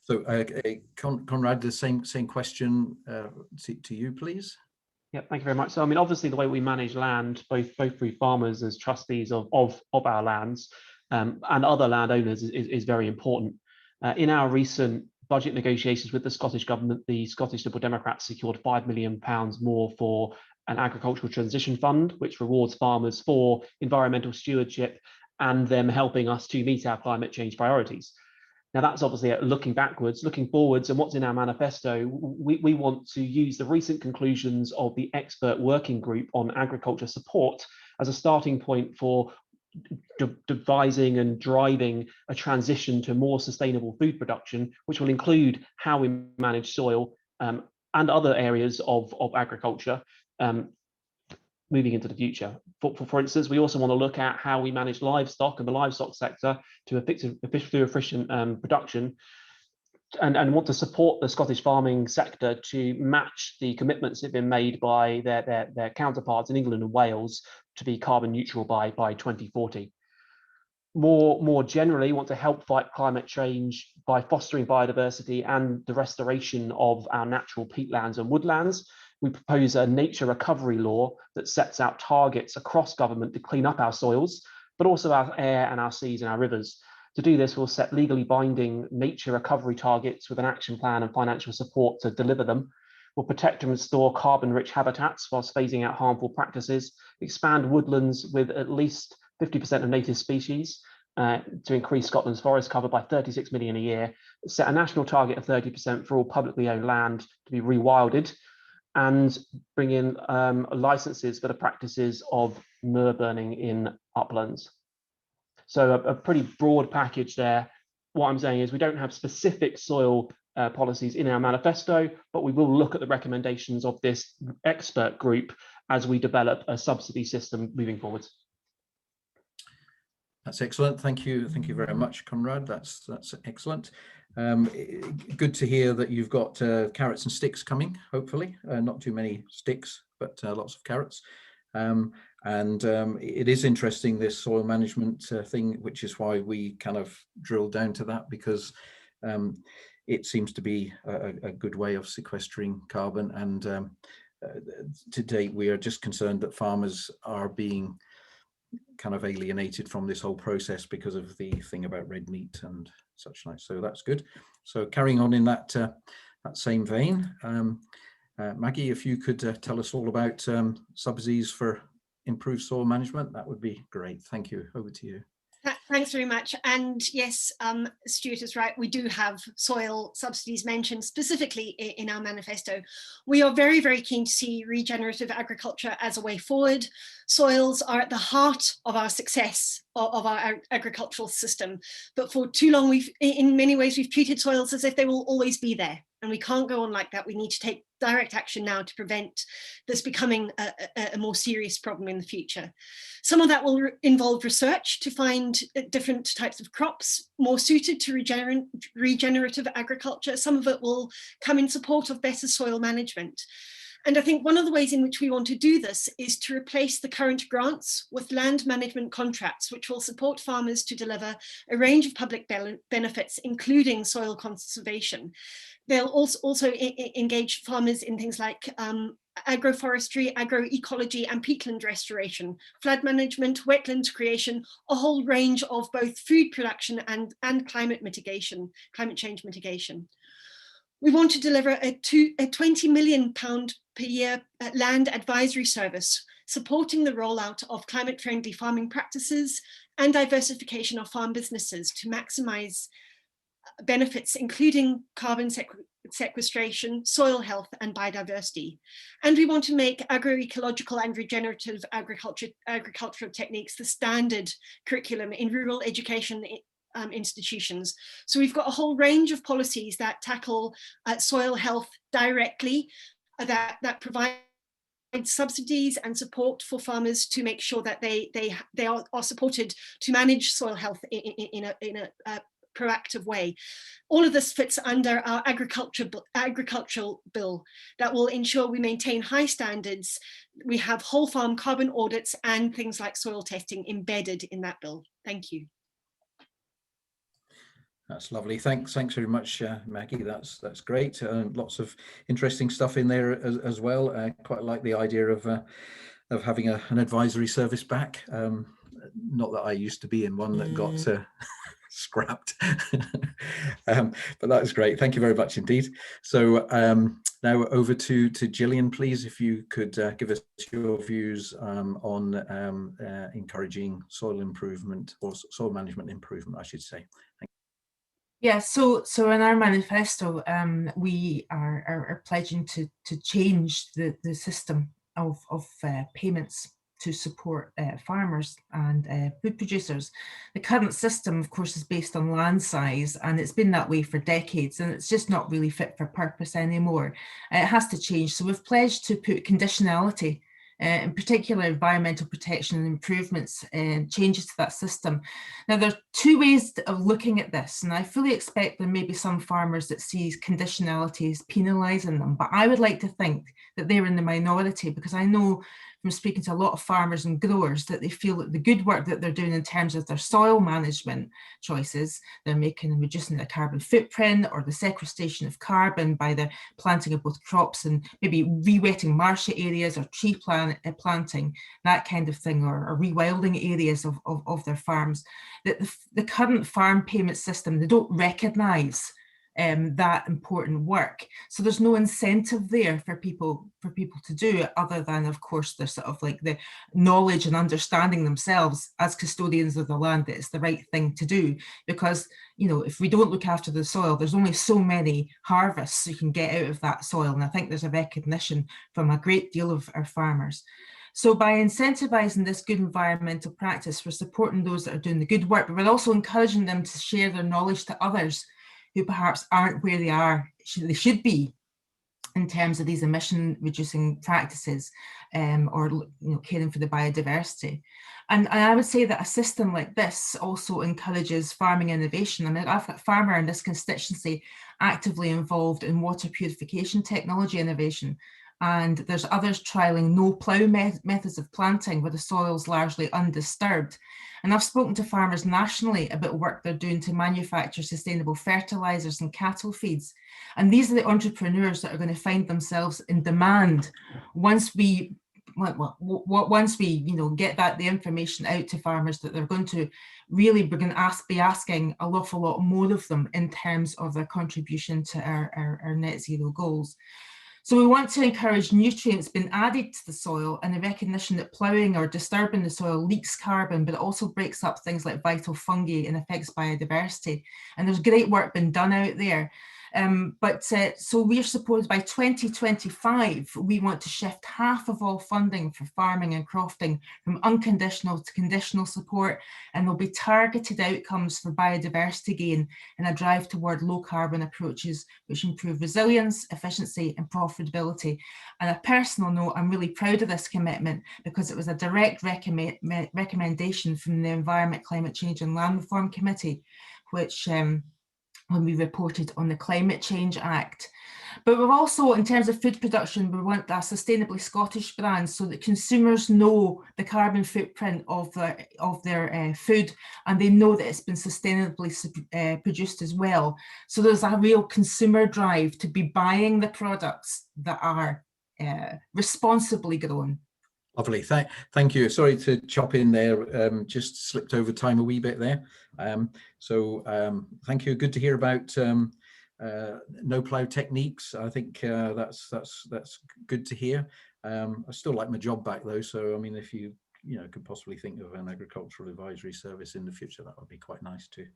So Conrad, the same question to you, please. Yeah, thank you very much. So I mean, obviously the way we manage land, both through farmers as trustees of our lands and other landowners is very important. In our recent budget negotiations with the Scottish Government, the Scottish Liberal Democrats secured £5 million more for an agricultural transition fund, which rewards farmers for environmental stewardship and them helping us to meet our climate change priorities. Now that's obviously looking backwards. Looking forwards, and what's in our manifesto, we want to use the recent conclusions of the expert working group on agriculture support as a starting point for devising and driving a transition to more sustainable food production, which will include how we manage soil and other areas of agriculture moving into the future. For instance, we also want to look at how we manage livestock and the livestock sector to efficient production, and want to support the Scottish farming sector to match the commitments that have been made by their counterparts in England and Wales to be carbon neutral by 2040. More generally, want to help fight climate change by fostering biodiversity and the restoration of our natural peatlands and woodlands. We propose a nature recovery law that sets out targets across government to clean up our soils, but also our air and our seas and our rivers. To do this, we'll set legally binding nature recovery targets with an action plan and financial support to deliver them. We'll protect and restore carbon-rich habitats whilst phasing out harmful practices, expand woodlands with at least 50% of native species to increase Scotland's forest cover by 36 million a year, set a national target of 30% for all publicly owned land to be rewilded, and bring in licenses for the practices of moor burning in uplands. So a pretty broad package there. What I'm saying is we don't have specific soil policies in our manifesto, but we will look at the recommendations of this expert group as we develop a subsidy system moving forward. That's excellent. Thank you. Thank you very much, Conrad. That's excellent. Good to hear that you've got carrots and sticks coming, hopefully. Not too many sticks, but lots of carrots. It is interesting, this soil management thing, which is why we kind of drilled down to that, because it seems to be a good way of sequestering carbon. And to date, we are just concerned that farmers are being kind of alienated from this whole process because of the thing about red meat and such like. So that's good. So carrying on in that that same vein, Maggie, if you could tell us all about subsidies for improved soil management, that would be great. Thank you. Over to you. Thanks very much. And yes, Stewart is right. We do have soil subsidies mentioned specifically in our manifesto. We are very, very keen to see regenerative agriculture as a way forward. Soils are at the heart of our success of our agricultural system. But for too long, in many ways, we've treated soils as if they will always be there. And we can't go on like that. We need to take direct action now to prevent this becoming a more serious problem in the future. Some of that will involve research to find different types of crops more suited to regenerative agriculture. Some of it will come in support of better soil management. And I think one of the ways in which we want to do this is to replace the current grants with land management contracts, which will support farmers to deliver a range of public benefits, including soil conservation. They'll also engage farmers in things like agroforestry, agroecology, and peatland restoration, flood management, wetlands creation, a whole range of both food production and climate change mitigation. We want to deliver a £20 million per year land advisory service, supporting the rollout of climate-friendly farming practices and diversification of farm businesses to maximise benefits, including carbon sequestration, soil health, and biodiversity. And we want to make agroecological and regenerative agricultural techniques the standard curriculum in rural education institutions. So we've got a whole range of policies that tackle soil health directly, that provide subsidies and support for farmers to make sure that they are supported to manage soil health in a proactive way. All of this fits under our agricultural bill that will ensure we maintain high standards. We have whole farm carbon audits and things like soil testing embedded in that bill. Thank you. That's lovely. Thanks very much, Maggie. That's great. Lots of interesting stuff in there as well. Quite like the idea of having an advisory service back. Not that I used to be in one that got scrapped, but that was great. Thank you very much indeed. So now over to Gillian, please, if you could give us your views on encouraging soil improvement, or soil management improvement, I should say. Thank you. Yeah, so in our manifesto, we are pledging to change the system of payments to support farmers and food producers. The current system, of course, is based on land size, and it's been that way for decades, and it's just not really fit for purpose anymore. It has to change. So we've pledged to put conditionality, in particular environmental protection and improvements and changes to that system. Now, there are two ways of looking at this, and I fully expect there may be some farmers that see conditionality as penalising them, but I would like to think that they're in the minority, because I know from speaking to a lot of farmers and growers that they feel that the good work that they're doing in terms of their soil management choices, they're making and reducing their carbon footprint, or the sequestration of carbon by the planting of both crops and maybe re-wetting marshy areas, or tree planting, that kind of thing, or rewilding areas of their farms. That the current farm payment system, they don't recognise that important work. So there's no incentive there for people to do it, other than, of course, there's sort of like the knowledge and understanding themselves as custodians of the land that it's the right thing to do. Because, you know, if we don't look after the soil, there's only so many harvests you can get out of that soil. And I think there's a recognition from a great deal of our farmers. So by incentivising this good environmental practice, we're supporting those that are doing the good work, but we're also encouraging them to share their knowledge to others who perhaps aren't where they should be in terms of these emission reducing practices, or, you know, caring for the biodiversity. And I would say that a system like this also encourages farming innovation. I mean, I've got a farmer in this constituency actively involved in water purification technology innovation, and there's others trialling no plough methods of planting where the soil's largely undisturbed. And I've spoken to farmers nationally about work they're doing to manufacture sustainable fertilisers and cattle feeds. And these are the entrepreneurs that are going to find themselves in demand once we get the information out to farmers, that they're going to really be asking an awful lot more of them in terms of their contribution to our net zero goals. So we want to encourage nutrients being added to the soil, and the recognition that ploughing or disturbing the soil leaks carbon, but it also breaks up things like vital fungi and affects biodiversity. And there's great work being done out there. So we're supposed by 2025, we want to shift half of all funding for farming and crofting from unconditional to conditional support, and there'll be targeted outcomes for biodiversity gain and a drive toward low carbon approaches which improve resilience, efficiency and profitability. On a personal note, I'm really proud of this commitment because it was a direct recommendation from the Environment, Climate Change and Land Reform Committee, which when we reported on the Climate Change Act. But we're also, in terms of food production, we want a sustainably Scottish brand so that consumers know the carbon footprint of their food, and they know that it's been sustainably produced as well. So there's a real consumer drive to be buying the products that are responsibly grown. Lovely, thank you. Sorry to chop in there, just slipped over time a wee bit there. Thank you. Good to hear about no plough techniques. I think that's good to hear. I still like my job back though, so I mean, if you could possibly think of an agricultural advisory service in the future, that would be quite nice too.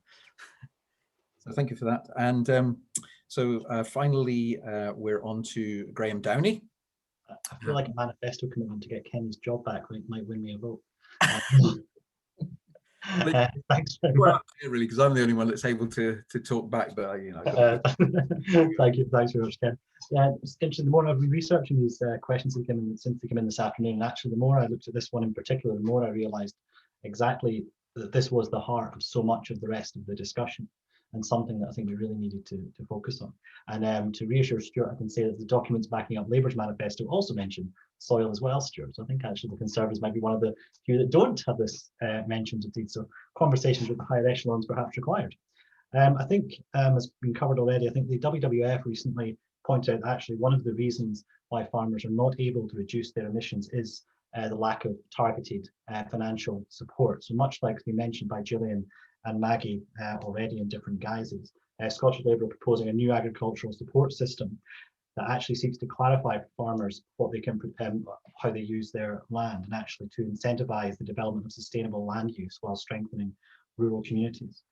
So thank you for that. And finally, we're on to Graeme Downie. I feel like a manifesto commitment to get Ken's job back might win me a vote. Thanks very much. Really, because I'm the only one that's able to talk back, but thank you. Thanks very much, Ken. It's interesting. The more I've been researching these questions since they came in this afternoon, actually, the more I looked at this one in particular, the more I realised exactly that this was the heart of so much of the rest of the discussion, and something that I think we really needed to focus on. And to reassure Stewart, I can say that the documents backing up Labour's manifesto also mention soil as well, Stewart. So I think actually the Conservatives might be one of the few that don't have this mentioned indeed. So conversations with the higher echelons perhaps required. I think, as been covered already, I think the WWF recently pointed out that actually one of the reasons why farmers are not able to reduce their emissions is the lack of targeted financial support. So much like we mentioned by Gillian and Maggie already in different guises, Scottish Labour are proposing a new agricultural support system that actually seeks to clarify for farmers what they can, how they use their land, and actually to incentivise the development of sustainable land use while strengthening rural communities.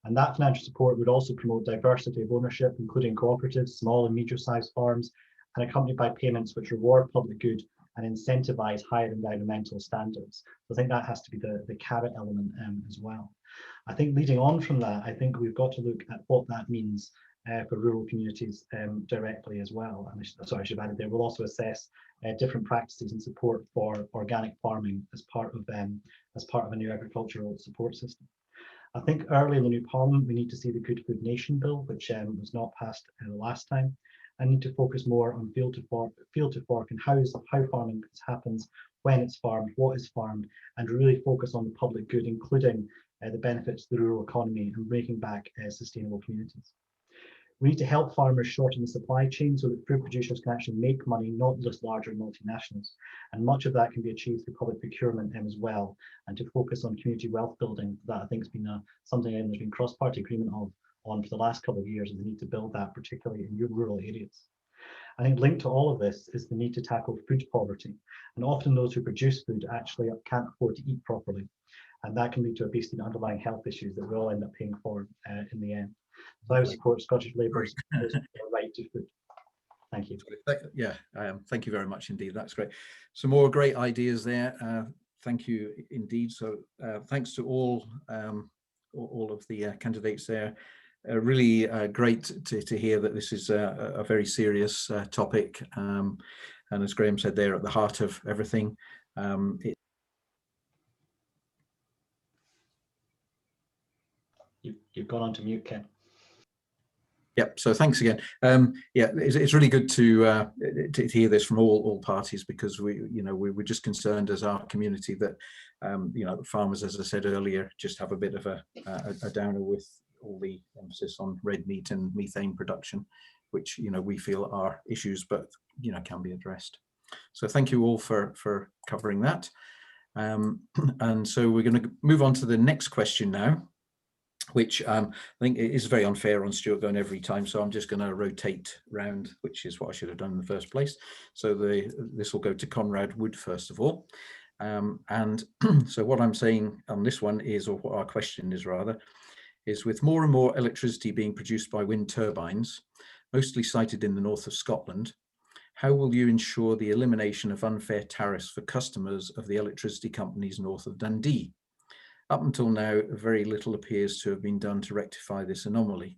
And that financial support would also promote diversity of ownership, including cooperatives, small and medium-sized farms, and accompanied by payments which reward public good and incentivise higher environmental standards. So I think that has to be the carrot element as well. I think leading on from that, I think we've got to look at what that means for rural communities directly as well. And I should have added there, we'll also assess different practices and support for organic farming as part of a new agricultural support system. I think early in the new Parliament, we need to see the Good Food Nation Bill, which was not passed the last time, and need to focus more on field to fork and how farming happens, when it's farmed, what is farmed, and really focus on the public good, including the benefits to the rural economy and bringing back sustainable communities. We need to help farmers shorten the supply chain so that food producers can actually make money, not just larger multinationals. And much of that can be achieved through public procurement as well, and to focus on community wealth building. That I think has been something there's been cross-party agreement on for the last couple of years, and the need to build that, particularly in rural areas. I think linked to all of this is the need to tackle food poverty. And often those who produce food actually can't afford to eat properly. And that can lead to obesity and underlying health issues that we all end up paying for in the end. So I would support Scottish Labour's right to food. Thank you. Yeah, thank you very much indeed. That's great. Some more great ideas there. Thank you indeed. So thanks to all of the candidates there. Really great to hear that this is a very serious topic. And as Graeme said, they're at the heart of everything. You've gone on to mute, Ken. Yep. So thanks again. Yeah, it's really good to hear this from all parties, because we're just concerned as our community that the farmers, as I said earlier, just have a bit of a downer with all the emphasis on red meat and methane production, which we feel are issues, but can be addressed. So thank you all for covering that. And so we're going to move on to the next question now, which I think is very unfair on Stewart going every time. So I'm just going to rotate round, which is what I should have done in the first place. So this will go to Conrad Wood first of all. And so what I'm saying on this one is, or what our question is rather, is with more and more electricity being produced by wind turbines, mostly sited in the north of Scotland, how will you ensure the elimination of unfair tariffs for customers of the electricity companies north of Dundee? Up until now, very little appears to have been done to rectify this anomaly.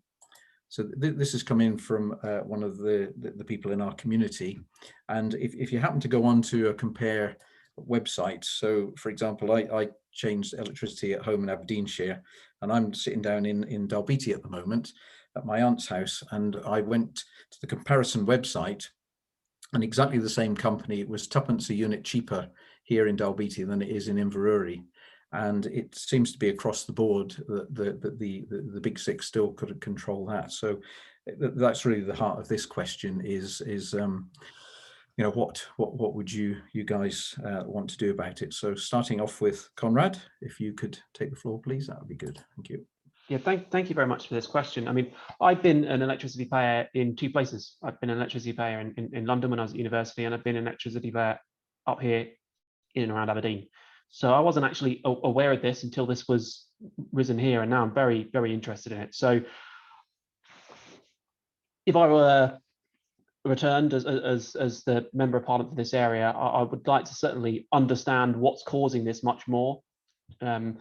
So this has come in from one of the people in our community. And if you happen to go on to a compare website, so for example, I changed electricity at home in Aberdeenshire, and I'm sitting down in Dalbeattie at the moment. at my aunt's house, and I went to the comparison website, and exactly the same company, it was tuppence a unit cheaper here in Dalbeattie than it is in Inverurie. And it seems to be across the board that the big six still couldn't control that. So that's really the heart of this question: is you know, what would you guys want to do about it? So starting off with Conrad, if you could take the floor, please, that would be good. Thank you. Yeah, thank you very much for this question. I mean, I've been an electricity payer in two places. I've been an electricity payer in London when I was at university, and I've been an electricity payer up here in and around Aberdeen. So I wasn't actually aware of this until this was risen here, and now I'm very, very interested in it. So if I were returned as the Member of Parliament for this area, I would like to certainly understand what's causing this much more. In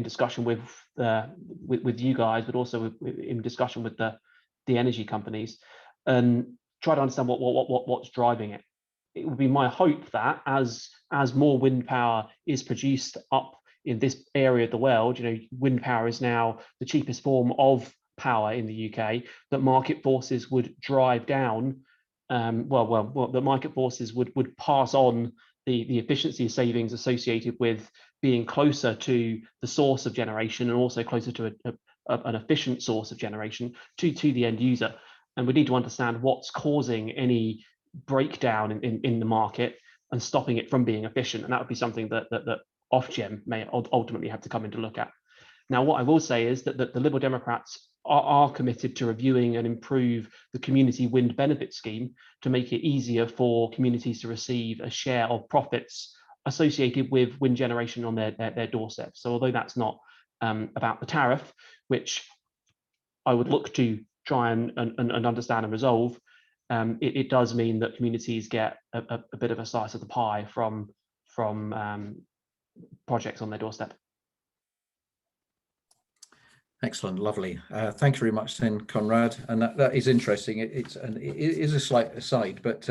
discussion with you guys, but also in discussion with the energy companies, and try to understand what's driving it. It would be my hope that as more wind power is produced up in this area of the world, you know, wind power is now the cheapest form of power in the UK, that market forces would drive down. The market forces would pass on the efficiency savings associated with being closer to the source of generation, and also closer to an efficient source of generation to the end user. And we need to understand what's causing any breakdown in the market and stopping it from being efficient. And that would be something that Ofgem may ultimately have to come in to look at. Now, what I will say is that the Liberal Democrats are committed to reviewing and improve the community wind benefit scheme to make it easier for communities to receive a share of profits associated with wind generation on their doorstep. So although that's not about the tariff, which I would look to try and understand and resolve, it does mean that communities get a bit of a slice of the pie from projects on their doorstep. Excellent, lovely. Thank you very much then, Conrad. And that is interesting. It is a slight aside, but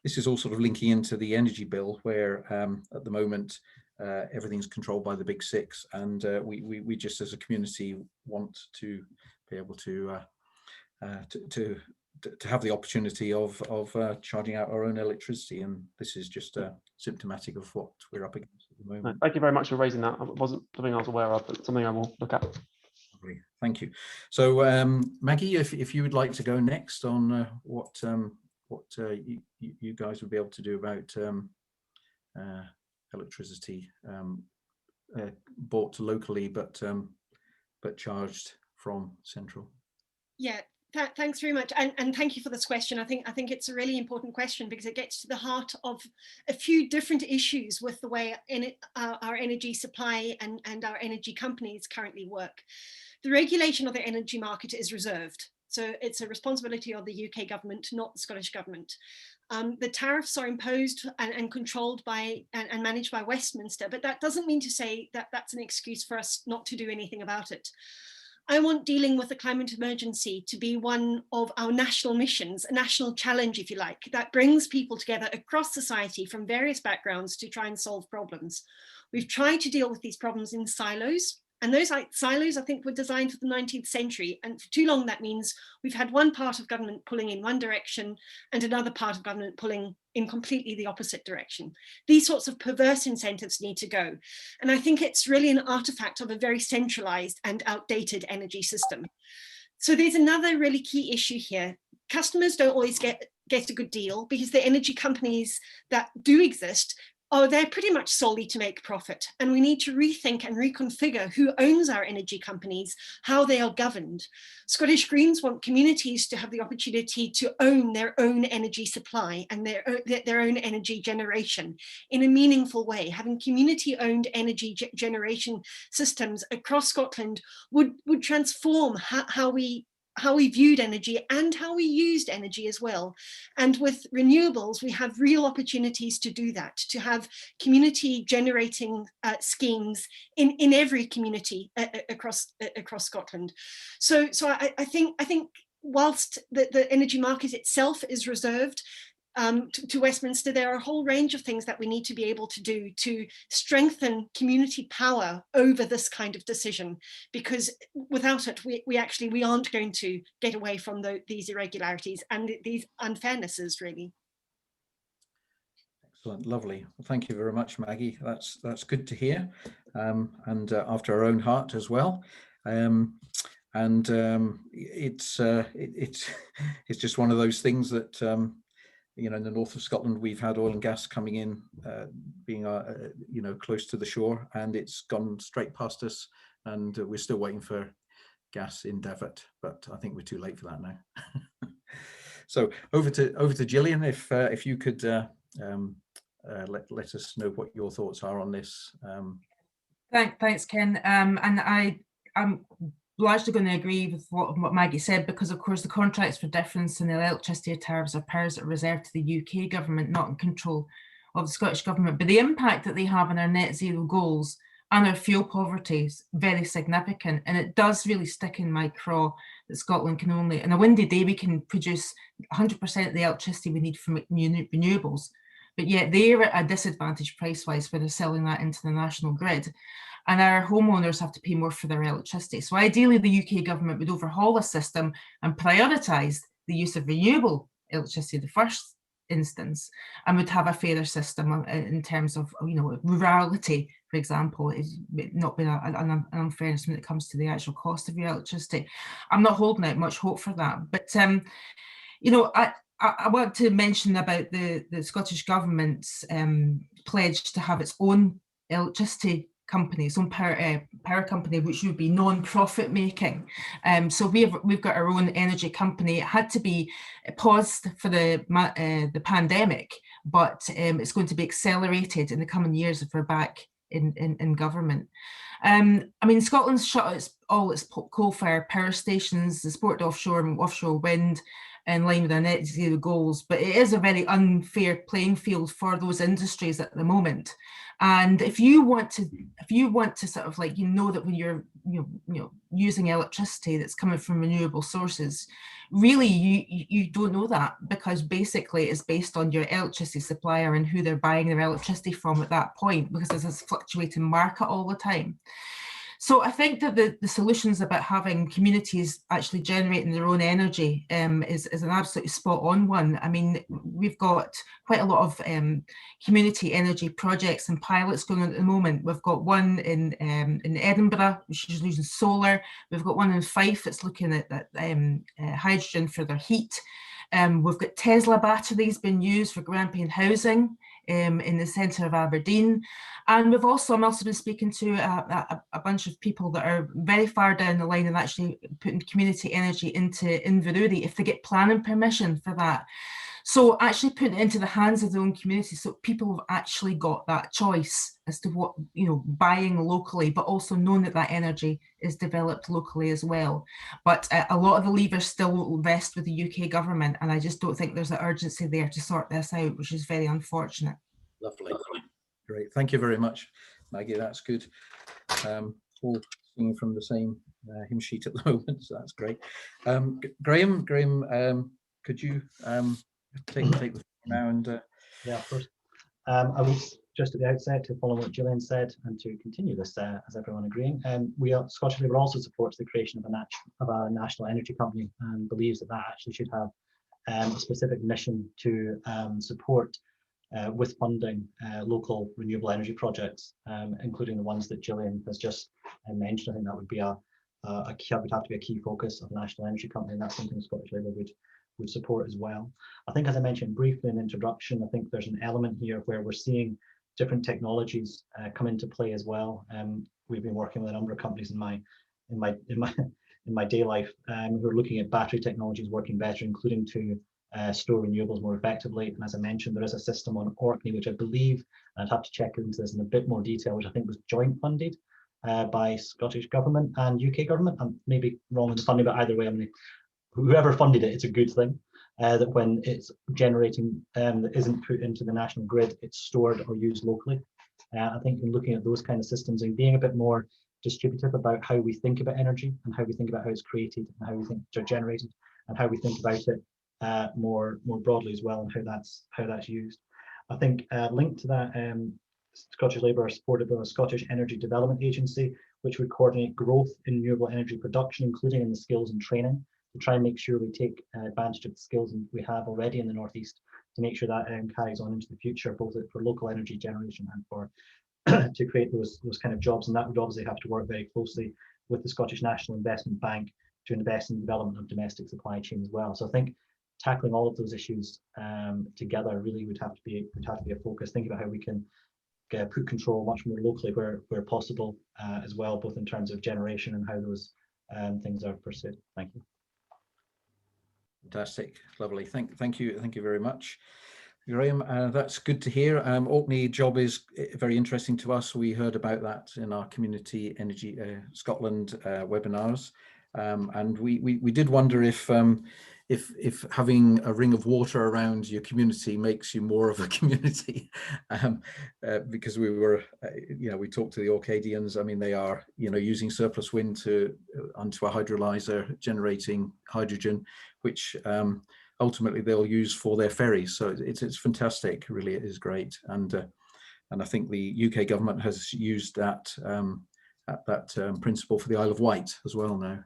this is all sort of linking into the energy bill, where at the moment everything's controlled by the big six, and we just as a community want to be able to have the opportunity of charging out our own electricity, and this is just symptomatic of what we're up against at the moment. Thank you very much for raising that. It wasn't something I was aware of, but something I will look at. Thank you. So Maggie, if you would like to go next on what you guys would be able to do about electricity bought locally but charged from central. Yeah, thanks very much, and thank you for this question. I think it's a really important question, because it gets to the heart of a few different issues with the way our energy supply and our energy companies currently work. The regulation of the energy market is reserved, so it's a responsibility of the UK government, not the Scottish government. The tariffs are imposed and controlled by and managed by Westminster, but that doesn't mean to say that that's an excuse for us not to do anything about it. I want dealing with the climate emergency to be one of our national missions, a national challenge, if you like, that brings people together across society from various backgrounds to try and solve problems. We've tried to deal with these problems in silos, and those silos, I think, were designed for the 19th century. And for too long, that means we've had one part of government pulling in one direction and another part of government pulling in completely the opposite direction. These sorts of perverse incentives need to go. And I think it's really an artifact of a very centralized and outdated energy system. So there's another really key issue here. Customers don't always get a good deal, because the energy companies that do exist, they're pretty much solely to make profit. And we need to rethink and reconfigure who owns our energy companies, how they are governed. Scottish Greens want communities to have the opportunity to own their own energy supply and their own energy generation in a meaningful way. Having community-owned energy generation systems across Scotland would transform how we viewed energy and how we used energy as well. And with renewables, we have real opportunities to do that, to have community generating schemes in every community across Scotland. So I think whilst the energy market itself is reserved, to Westminster, there are a whole range of things that we need to be able to do to strengthen community power over this kind of decision, because without it, we aren't going to get away from these irregularities and these unfairnesses, really. Excellent, lovely. Well, thank you very much, Maggie. That's good to hear, and after our own heart as well. It's just one of those things that you know, in the north of Scotland, we've had oil and gas coming in, being you know, close to the shore, and it's gone straight past us, and we're still waiting for gas in Daviot, but I think we're too late for that now. So over to Gillian, if you could let us know what your thoughts are on this. Thanks, Ken. And I'm largely going to agree with what Maggie said, because of course the contracts for difference in the electricity tariffs are powers that are reserved to the UK government, not in control of the Scottish government. But the impact that they have on our net zero goals and our fuel poverty is very significant, and it does really stick in my craw that Scotland can only, on a windy day, we can produce 100% of the electricity we need from renewables, but yet they're at a disadvantage price-wise when they're selling that into the national grid. And our homeowners have to pay more for their electricity. So ideally, the UK government would overhaul the system and prioritise the use of renewable electricity in the first instance, and would have a fairer system in terms of, you know, rurality, for example, is not been an unfairness when it comes to the actual cost of your electricity. I'm not holding out much hope for that, but you know, I want to mention about the Scottish Government's pledge to have its own electricity company, its own power company, which would be non-profit making. So we've got our own energy company. It had to be paused for the pandemic, but it's going to be accelerated in the coming years if we're back in government. I mean, Scotland's shut all its coal-fired power stations, the supported offshore and offshore wind, in line with our net zero goals, but it is a very unfair playing field for those industries at the moment. And if you want to sort of, like, you know, that when you're using electricity that's coming from renewable sources, really you don't know that, because basically it's based on your electricity supplier and who they're buying their electricity from at that point, because there's this fluctuating market all the time. So I think that the solutions about having communities actually generating their own energy is an absolutely spot on one. I mean, we've got quite a lot of community energy projects and pilots going on at the moment. We've got one in Edinburgh, which is using solar. We've got one in Fife that's looking at hydrogen for their heat. We've got Tesla batteries being used for Grampian housing in the centre of Aberdeen. And I'm also been speaking to a bunch of people that are very far down the line and actually putting community energy into Inverurie if they get planning permission for that. So actually putting it into the hands of their own community, so people have actually got that choice as to what, you know, buying locally, but also knowing that that energy is developed locally as well. But a lot of the levers still rest with the UK government, and I just don't think there's an urgency there to sort this out, which is very unfortunate. Lovely, great, thank you very much, Maggie. That's good. All singing from the same hymn sheet at the moment, so that's great. Graeme, could you take the floor now? And yeah, of course. I was just at the outset to follow what Gillian said and to continue this, as everyone agreeing. Scottish Labour also supports the creation of a national energy company, and believes that actually should have a specific mission to support with funding local renewable energy projects, including the ones that Gillian has just mentioned. I think that would be would have to be a key focus of a national energy company, and that's something Scottish Labour would support as well. I think, as I mentioned briefly in the introduction, I think there's an element here where we're seeing different technologies come into play as well. We've been working with a number of companies in my day life who are looking at battery technologies working better, including to store renewables more effectively. And as I mentioned, there is a system on Orkney, which I believe, and I'd have to check into this in a bit more detail, which I think was joint funded by Scottish Government and UK Government. I'm maybe wrong in the funding, but either way, I mean, whoever funded it, it's a good thing that when it's generating that isn't put into the national grid, it's stored or used locally. I think in looking at those kind of systems and being a bit more distributive about how we think about energy and how we think about how it's created and how we think it's generated and how we think about it more broadly as well, and how that's used. I think linked to that, Scottish Labour are supported by the Scottish Energy Development Agency, which would coordinate growth in renewable energy production, including in the skills and training, to try and make sure we take advantage of the skills we have already in the Northeast, to make sure that carries on into the future, both for local energy generation and for to create those kind of jobs. And that would obviously have to work very closely with the Scottish National Investment Bank to invest in the development of domestic supply chain as well. So I think tackling all of those issues together really would have to be a focus. Think about how we can put control much more locally where possible as well, both in terms of generation and how those things are pursued. Thank you. Fantastic, lovely. Thank you very much, Graeme. That's good to hear. Orkney job is very interesting to us. We heard about that in our Community Energy Scotland webinars, and we did wonder if having a ring of water around your community makes you more of a community, because we were, we talked to the Orcadians. I mean, they are, using surplus wind onto a hydrolyzer, generating hydrogen, which ultimately they'll use for their ferries. So it's fantastic, really, it is great. And I think the UK government has used that principle for the Isle of Wight as well now.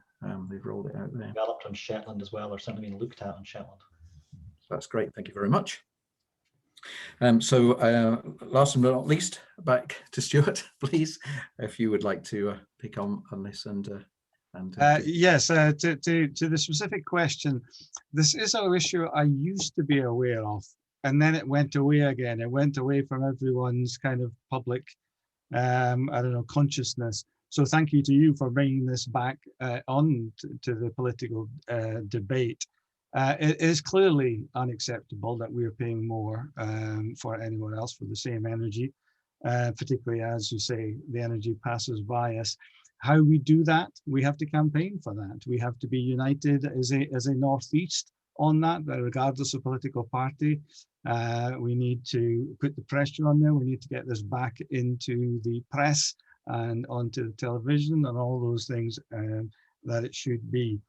They've rolled it out there. Developed on Shetland as well, or something being looked at on Shetland. That's great. Thank you very much. So last but not least, back to Stewart, please, if you would like to pick on this yes, to the specific question, this is an issue I used to be aware of, and then it went away again. It went away from everyone's kind of public, consciousness. So thank you to you for bringing this back on to the political debate. It is clearly unacceptable that we're paying more for anyone else for the same energy, particularly, as you say, the energy passes by us. How we do that, we have to campaign for that. We have to be united as a Northeast on that, regardless of political party. We need to put the pressure on there. We need to get this back into the press and onto the television and all those things that it should be.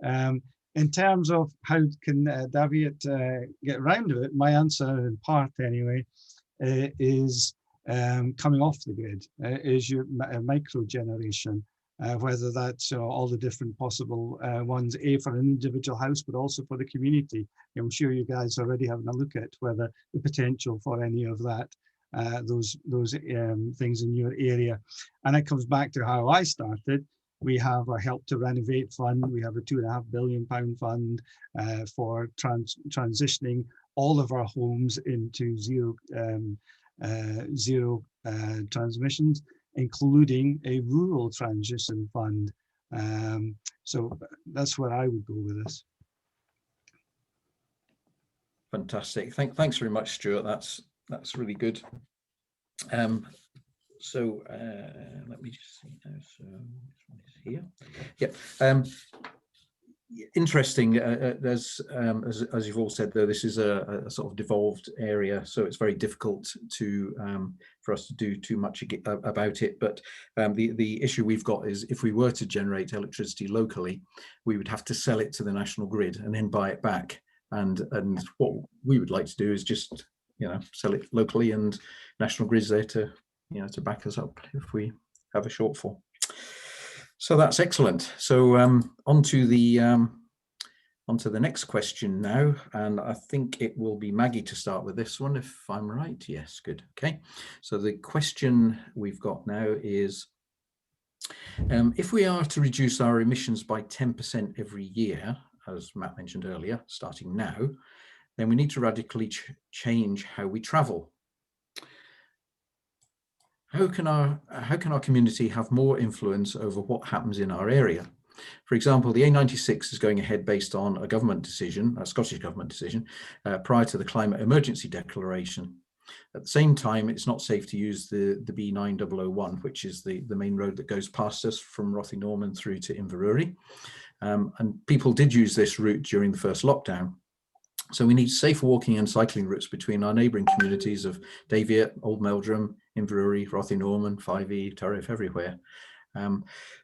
In terms of how can Daviot get around it, my answer, in part anyway, is coming off the grid, is your micro generation, whether that's all the different possible ones, for an individual house, but also for the community. I'm sure you guys are already having a look at whether the potential for any of that, those things in your area. And it comes back to how I started. We have a Help to Renovate fund. We have a £2.5 billion fund for transitioning all of our homes into zero transmissions, including a rural transition fund. So that's where I would go with this. Fantastic. Thanks very much, Stuart. That's really good. So let me just see now. So this one is here. Yep. Interesting. There's as you've all said, though, this is a sort of devolved area, so it's very difficult to for us to do too much about it. But the issue we've got is, if we were to generate electricity locally, we would have to sell it to the national grid and then buy it back. And what we would like to do is just sell it locally, and national grid's there to to back us up if we have a shortfall. So that's excellent. So on to the next question now, and I think it will be Maggie to start with this one, if I'm right. Yes, good. Okay. So the question we've got now is, if we are to reduce our emissions by 10% every year, as Matt mentioned earlier, starting now, then we need to radically change how we travel. How can our community have more influence over what happens in our area? For example, the A96 is going ahead based on a government decision, a Scottish government decision, prior to the climate emergency declaration. At the same time, it's not safe to use the B9001, which is the main road that goes past us from Rothienorman through to Inverurie. And people did use this route during the first lockdown. So we need safe walking and cycling routes between our neighbouring communities of Daviot, Oldmeldrum, Inverurie, Rothienorman, 5E, Tariff, everywhere.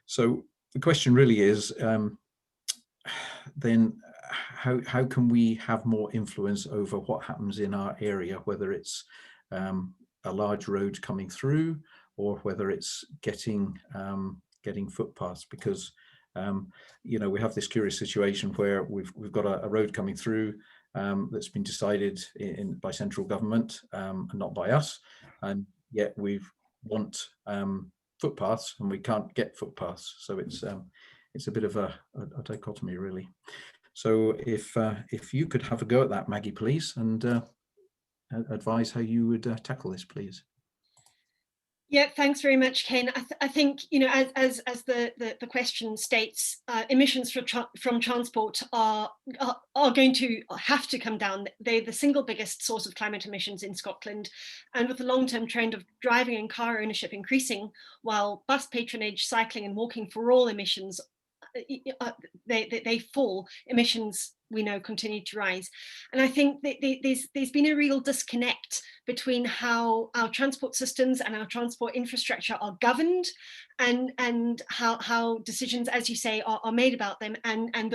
So the question really is, then how can we have more influence over what happens in our area, whether it's a large road coming through, or whether it's getting footpaths, because you know, we have this curious situation where we've got a road coming through that's been decided by central government and not by us, and yet we want footpaths and we can't get footpaths. So it's a bit of a dichotomy, really. So if you could have a go at that, Maggie, please, and advise how you would tackle this, please. Yeah, thanks very much, Ken. I think, you know, as the question states, emissions from transport are going to have to come down. They're the single biggest source of climate emissions in Scotland, and with the long-term trend of driving and car ownership increasing, while bus patronage, cycling and walking for all emissions, they fall, emissions, we know, continue to rise. And I think that there's been a real disconnect between how our transport systems and our transport infrastructure are governed, and how decisions, as you say, are made about them, and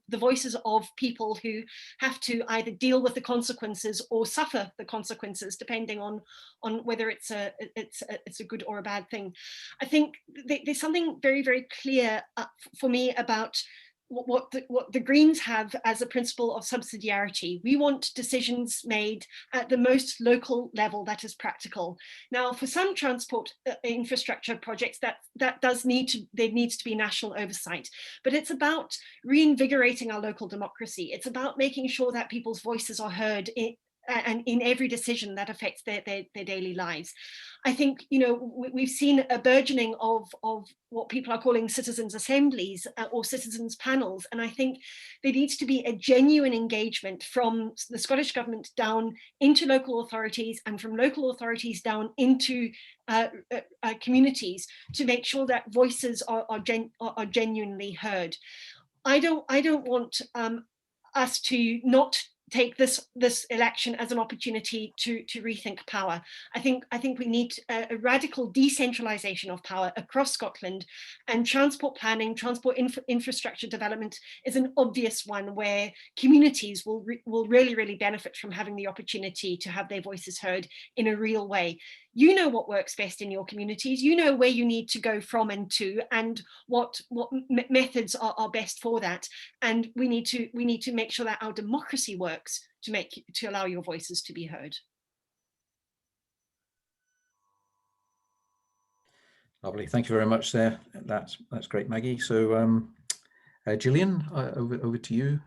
the voices of people who have to either deal with the consequences or suffer the consequences, depending on whether it's a good or a bad thing. I think there's something very, very clear for me about what the Greens have as a principle of subsidiarity. We want decisions made at the most local level that is practical. Now, for some transport infrastructure projects, there needs to be national oversight, but it's about reinvigorating our local democracy. It's about making sure that people's voices are heard in every decision that affects their daily lives. I think, you know, we've seen a burgeoning of what people are calling citizens' assemblies or citizens' panels, and I think there needs to be a genuine engagement from the Scottish Government down into local authorities, and from local authorities down into communities, to make sure that voices are genuinely heard. I don't want us to not take this election as an opportunity to rethink power. I think we need a radical decentralisation of power across Scotland, and transport planning, transport infrastructure development is an obvious one where communities will really benefit from having the opportunity to have their voices heard in a real way. You know what works best in your communities. You know where you need to go from and to, and what methods are best for that. And we need to make sure that our democracy works to allow your voices to be heard. Lovely, thank you very much there. That's great, Maggie. So Gillian, over to you.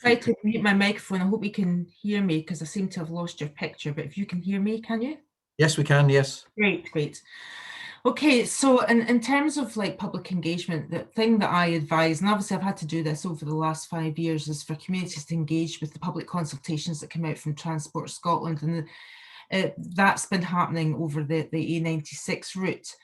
Try to mute my microphone. I hope you can hear me, because I seem to have lost your picture, but if you can hear me, can you? Yes, we can, yes. Great. Okay, so in terms of like public engagement, the thing that I advise, and obviously I've had to do this over the last 5 years, is for communities to engage with the public consultations that come out from Transport Scotland, and that's been happening over the A96 route.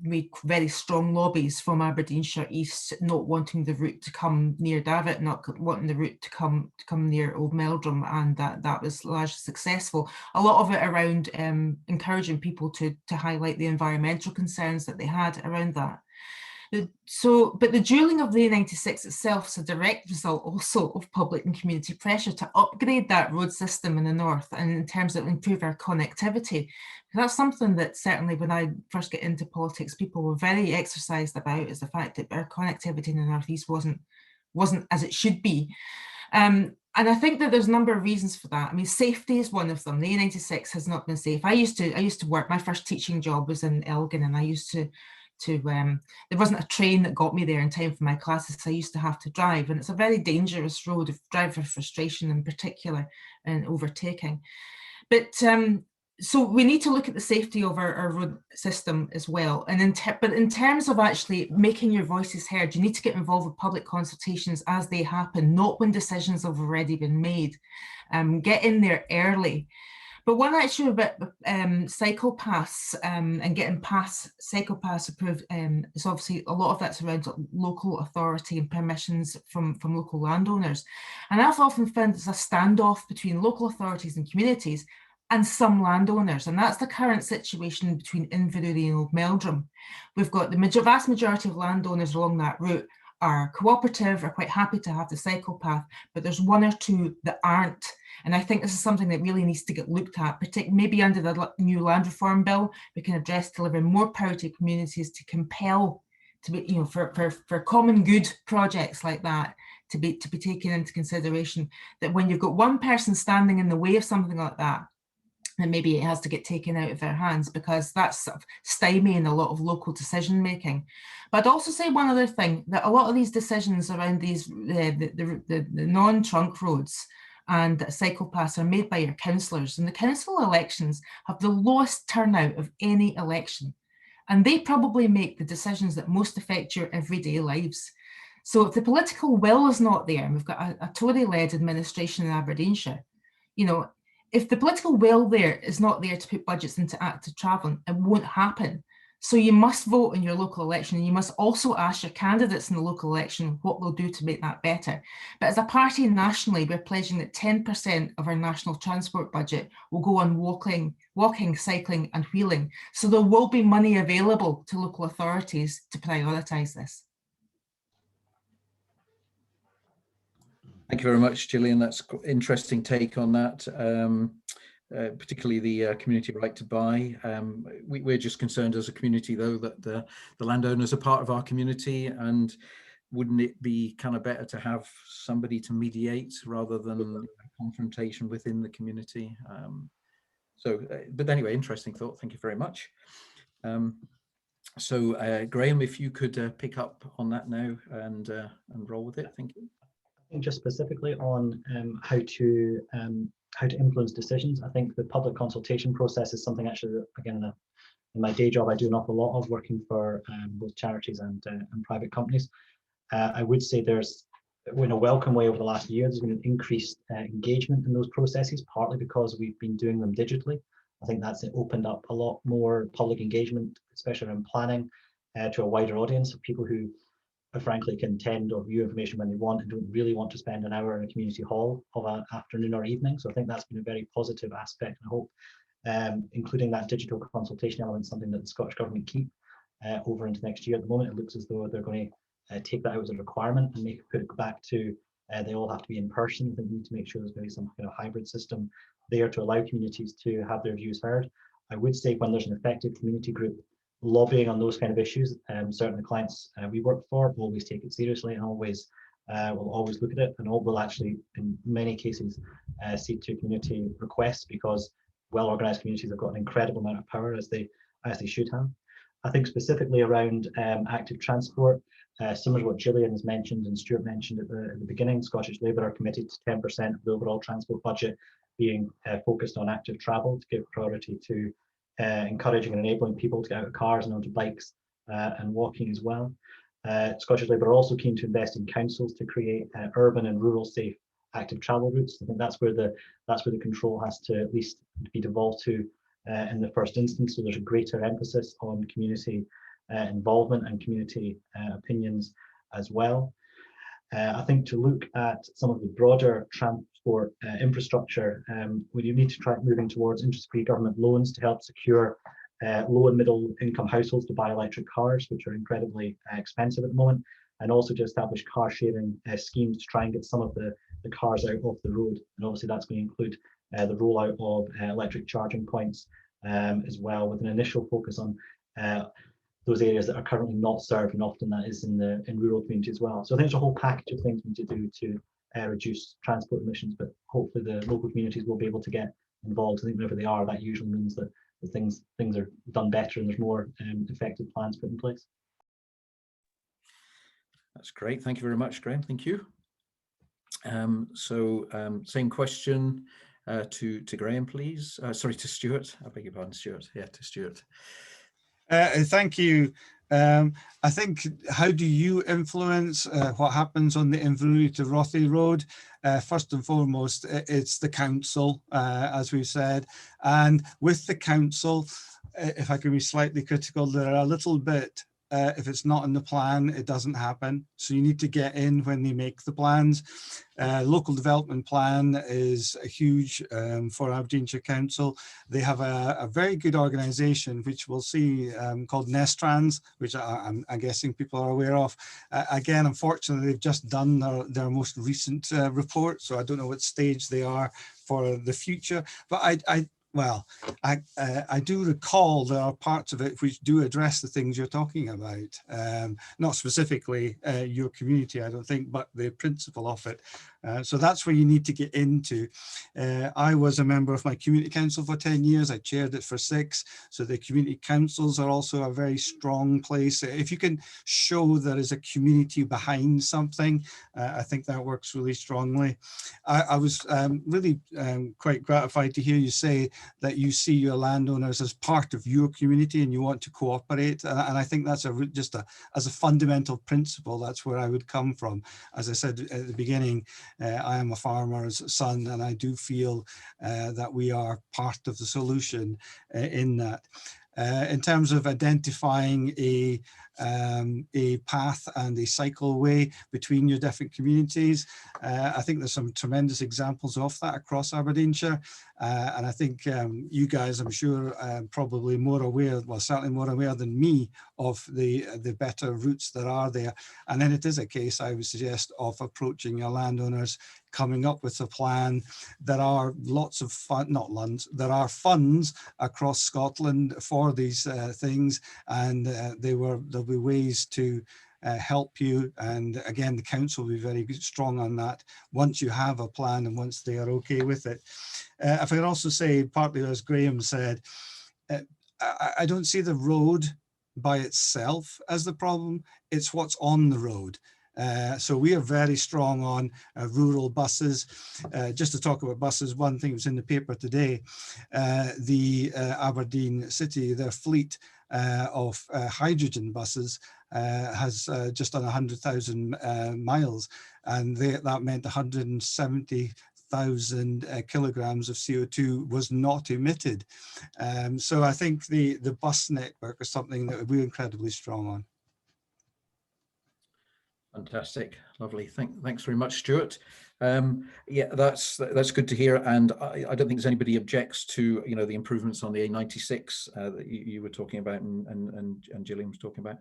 Made very strong lobbies from Aberdeenshire East not wanting the route to come near Daviot, not wanting the route to come near Oldmeldrum, and that was largely successful. A lot of it around encouraging people to highlight the environmental concerns that they had around that. But the dualling of the A96 itself is a direct result also of public and community pressure to upgrade that road system in the north, and in terms of improve our connectivity. That's something that certainly when I first get into politics, people were very exercised about, is the fact that our connectivity in the northeast wasn't as it should be. And I think that there's a number of reasons for that. I mean, safety is one of them. The A96 has not been safe. I used to work, my first teaching job was in Elgin, and I used to there wasn't a train that got me there in time for my classes, so I used to have to drive, and it's a very dangerous road of driver frustration in particular, and overtaking. But so we need to look at the safety of our road system as well. And but in terms of actually making your voices heard, you need to get involved with public consultations as they happen, not when decisions have already been made. Get in there early. But one issue about cycle paths and getting cycle paths approved is obviously a lot of that's around local authority and permissions from local landowners. And I've often found there's a standoff between local authorities and communities and some landowners, and that's the current situation between Inverurie and Oldmeldrum. We've got the vast majority of landowners along that route are cooperative, are quite happy to have the cycle path, but there's one or two that aren't. And I think this is something that really needs to get looked at, particularly maybe under the new land reform bill. We can address delivering more power to communities to compel, to be, you know, for common good projects like that to be taken into consideration. That when you've got one person standing in the way of something like that, then maybe it has to get taken out of their hands, because that's sort of stymieing a lot of local decision making. But I'd also say one other thing, that a lot of these decisions around these the non-trunk roads and cycle paths are made by your councillors, and the council elections have the lowest turnout of any election, and they probably make the decisions that most affect your everyday lives. So if the political will is not there, and we've got a Tory-led administration in Aberdeenshire, you know, if the political will there is not there to put budgets into active travelling, it won't happen. So you must vote in your local election, and you must also ask your candidates in the local election what they'll do to make that better. But as a party nationally, we're pledging that 10% of our national transport budget will go on walking, cycling and wheeling. So there will be money available to local authorities to prioritise this. Thank you very much, Gillian. That's an interesting take on that, particularly the community right to buy. We're just concerned as a community, though, that the landowners are part of our community, and wouldn't it be kind of better to have somebody to mediate rather than confrontation within the community? But anyway, interesting thought. Thank you very much. So Graeme, if you could pick up on that now and roll with it. Thank you. I think just specifically on how to influence decisions, I think the public consultation process is something actually that, again, in my day job, I do an awful lot of, working for both charities and private companies. I would say there's, in a welcome way over the last year, there's been an increased engagement in those processes, partly because we've been doing them digitally. I think that's opened up a lot more public engagement, especially around planning, to a wider audience of people who frankly can tend or view information when they want and don't really want to spend an hour in a community hall of an afternoon or evening. So I think that's been a very positive aspect, and I hope including that digital consultation element, something that the Scottish Government keep over into next year. At the moment, it looks as though they're going to take that out as a requirement and put it back to they all have to be in person. I think we need to make sure there's maybe some kind of hybrid system there to allow communities to have their views heard. I would say when there's an effective community group lobbying on those kind of issues, certainly clients we work for will always take it seriously and always will always look at it, and will actually in many cases cede to community requests, because well-organized communities have got an incredible amount of power, as they should have. I think specifically around active transport, similar to what Gillian has mentioned and Stewart mentioned at the beginning, Scottish Labour are committed to 10% of the overall transport budget being focused on active travel, to give priority to encouraging and enabling people to get out of cars and onto bikes and walking as well. Scottish Labour are also keen to invest in councils to create urban and rural safe active travel routes. I think that's where the control has to at least be devolved to in the first instance. So there's a greater emphasis on community involvement and community opinions as well. I think to look at some of the broader transport infrastructure, we need to try moving towards interest-free government loans to help secure low and middle income households to buy electric cars, which are incredibly expensive at the moment, and also to establish car sharing schemes to try and get some of the cars out off the road. And obviously that's going to include the rollout of electric charging points as well, with an initial focus on those areas that are currently not served, and often that is in rural communities as well. So I think there's a whole package of things we need to do to reduce transport emissions, but hopefully the local communities will be able to get involved. I think whenever they are, that usually means that things are done better and there's more effective plans put in place. That's great. Thank you very much, Graeme. Thank you. Same question to Graeme, please. Sorry, to Stewart. I beg your pardon, Stewart. Yeah, to Stewart. Thank you. I think, how do you influence what happens on the Inverurie to Rothie Road? First and foremost, it's the council, as we've said. And with the council, if I can be slightly critical, they're a little bit if it's not in the plan, it doesn't happen. So you need to get in when they make the plans. Local development plan is huge for Aberdeenshire Council. They have a very good organisation, which we'll see, called Nestrans, which I'm guessing people are aware of. Again, unfortunately, they've just done their most recent report, so I don't know what stage they are for the future. But I do recall there are parts of it which do address the things you're talking about. Not specifically your community, I don't think, but the principle of it. So that's where you need to get into. I was a member of my community council for 10 years. I chaired it for 6. So the community councils are also a very strong place. If you can show there is a community behind something, I think that works really strongly. I was really quite gratified to hear you say that you see your landowners as part of your community and you want to cooperate. And I think that's as a fundamental principle, that's where I would come from. As I said at the beginning, I am a farmer's son, and I do feel that we are part of the solution in that. In terms of identifying a path and a cycleway between your different communities, I think there's some tremendous examples of that across Aberdeenshire. And I think you guys, I'm sure, probably more aware, well, certainly more aware than me of the better routes that are there. And then it is a case, I would suggest, of approaching your landowners, coming up with a plan. There are lots of there are funds across Scotland for these things, and there'll be ways to help you. And again, the council will be very strong on that once you have a plan and once they are okay with it. If I could also say, partly as Graeme said, I don't see the road by itself as the problem, it's what's on the road. So we are very strong on rural buses. Just to talk about buses, one thing was in the paper today, the Aberdeen City, their fleet of hydrogen buses has just done 100,000 miles, and that meant 170,000 kilograms of CO2 was not emitted. So I think the bus network is something that we're incredibly strong on. Fantastic, lovely. Thanks very much, Stewart. Yeah, that's good to hear, and I don't think there's anybody objects to the improvements on the A96 that you were talking about and Gillian was talking about.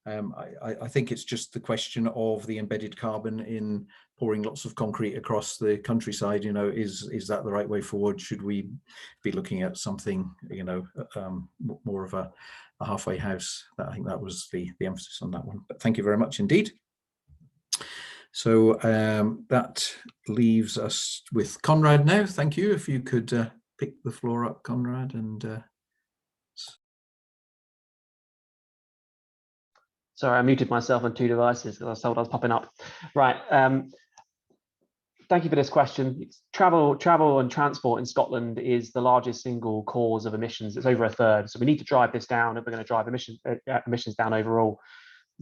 I think it's just the question of the embedded carbon in pouring lots of concrete across the countryside. Is that the right way forward? Should we be looking at something more of a halfway house? I think that was the emphasis on that one. But thank you very much indeed. So that leaves us with Conrad now. Thank you. If you could pick the floor up, Conrad. And sorry, I muted myself on 2 devices because I was told I was popping up. Right. Thank you for this question. Travel and transport in Scotland is the largest single cause of emissions. It's over 1/3. So we need to drive this down if we're going to drive emissions down overall.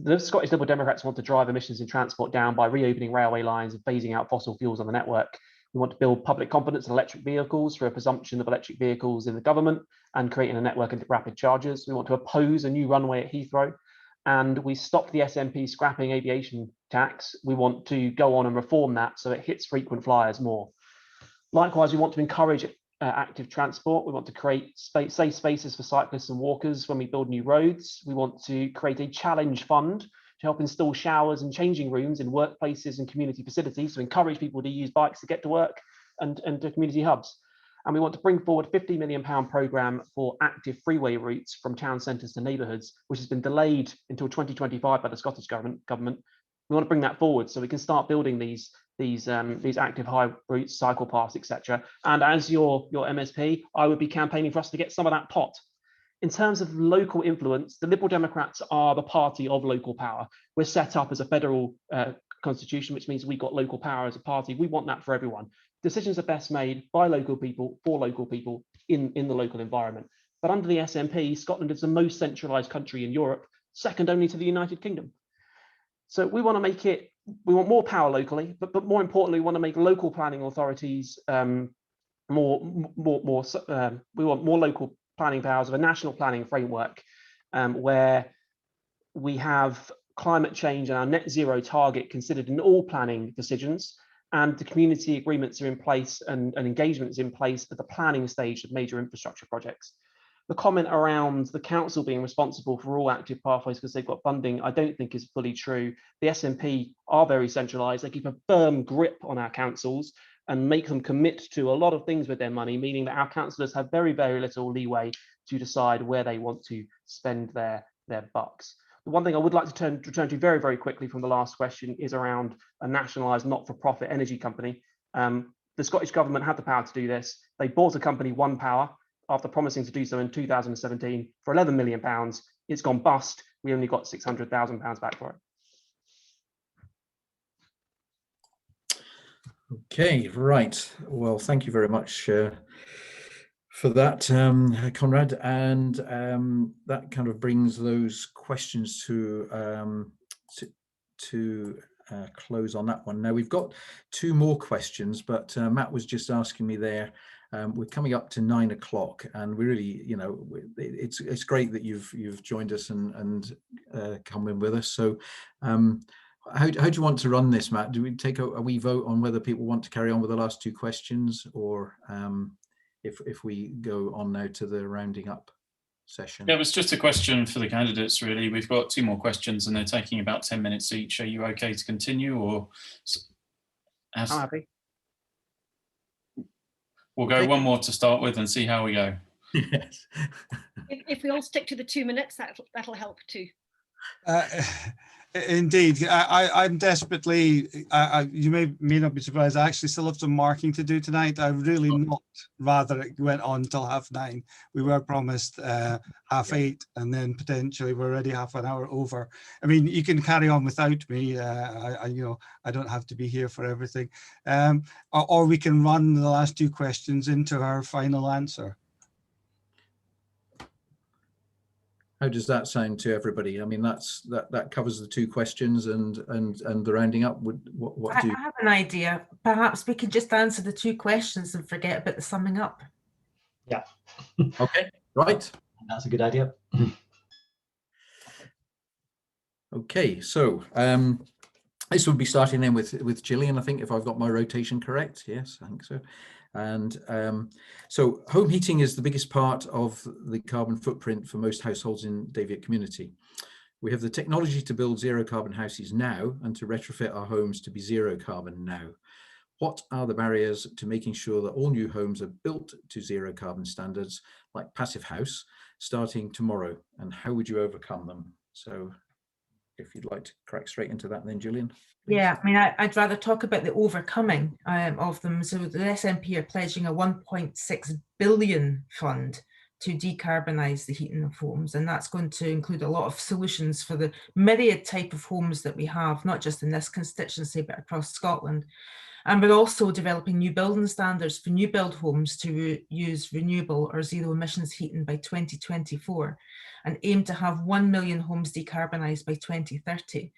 The Scottish Liberal Democrats want to drive emissions in transport down by reopening railway lines and phasing out fossil fuels on the network. We want to build public confidence in electric vehicles through a presumption of electric vehicles in the government and creating a network of rapid chargers. We want to oppose a new runway at Heathrow, and we stopped the SNP scrapping aviation tax. We want to go on and reform that so it hits frequent flyers more. Likewise, we want to encourage active transport. We want to create safe spaces for cyclists and walkers when we build new roads. We want to create a challenge fund to help install showers and changing rooms in workplaces and community facilities to encourage people to use bikes to get to work and to community hubs. And we want to bring forward a £50 million programme for active freeway routes from town centres to neighbourhoods, which has been delayed until 2025 by the Scottish government. We want to bring that forward so we can start building these active high routes, cycle paths, etc. And as your MSP, I would be campaigning for us to get some of that pot. In terms of local influence, the Liberal Democrats are the party of local power. We're set up as a federal constitution, which means we've got local power as a party. We want that for everyone. Decisions are best made by local people, for local people, in the local environment. But under the SNP, Scotland is the most centralised country in Europe, second only to the United Kingdom. So we want to make it, we want more power locally, but more importantly, we want to make local planning authorities we want more local planning powers of a national planning framework where we have climate change and our net zero target considered in all planning decisions, and the community agreements are in place and engagements in place at the planning stage of major infrastructure projects. The comment around the council being responsible for all active pathways because they've got funding, I don't think is fully true. The SNP are very centralised. They keep a firm grip on our councils and make them commit to a lot of things with their money, meaning that our councillors have very, very little leeway to decide where they want to spend their bucks. The one thing I would like to return to very, very quickly from the last question is around a nationalised not-for-profit energy company. The Scottish Government had the power to do this. They bought a company, One Power, after promising to do so in 2017 for £11 million. It's gone bust. We only got £600,000 back for it. Okay, right. Well, thank you very much for that, Conrad. And that kind of brings those questions to close on that one. Now, we've got two more questions, but Matt was just asking me there. We're coming up to 9 o'clock, and we really, you know, it's great that you've joined us and come in with us. So how do you want to run this, Matt? Do we take a wee vote on whether people want to carry on with the last two questions, or if we go on now to the rounding up session? Yeah, it was just a question for the candidates, really. We've got two more questions and they're taking about 10 minutes each. Are you okay to continue, or? I'm happy. We'll go one more to start with and see how we go. Yes. If we all stick to the 2 minutes, that'll help too. Indeed, I'm desperately, you may not be surprised, I actually still have some marking to do tonight. I really not rather it went on till 9:30. We were promised 8:30, and then potentially we're already half an hour over. I mean, you can carry on without me. You know, I don't have to be here for everything. Or we can run the last two questions into our final answer. How does that sound to everybody? I mean, that covers the two questions and the rounding up. What do you? I have an idea. Perhaps we could just answer the two questions and forget about the summing up. Yeah. Okay, right. That's a good idea. Okay, so this will be starting then with Gillian, I think, if I've got my rotation correct. Yes, I think so. And so home heating is the biggest part of the carbon footprint for most households in Daviot Community. We have the technology to build zero carbon houses now and to retrofit our homes to be zero carbon now. What are the barriers to making sure that all new homes are built to zero carbon standards like Passivhaus starting tomorrow, and how would you overcome them? So if you'd like to crack straight into that then, Gillian. Please. Yeah, I mean, I'd rather talk about the overcoming of them. So the SNP are pledging a 1.6 billion fund to decarbonise the heating of homes, and that's going to include a lot of solutions for the myriad type of homes that we have, not just in this constituency but across Scotland. And we're also developing new building standards for new build homes to use renewable or zero emissions heating by 2024, and aim to have 1 million homes decarbonised by 2030.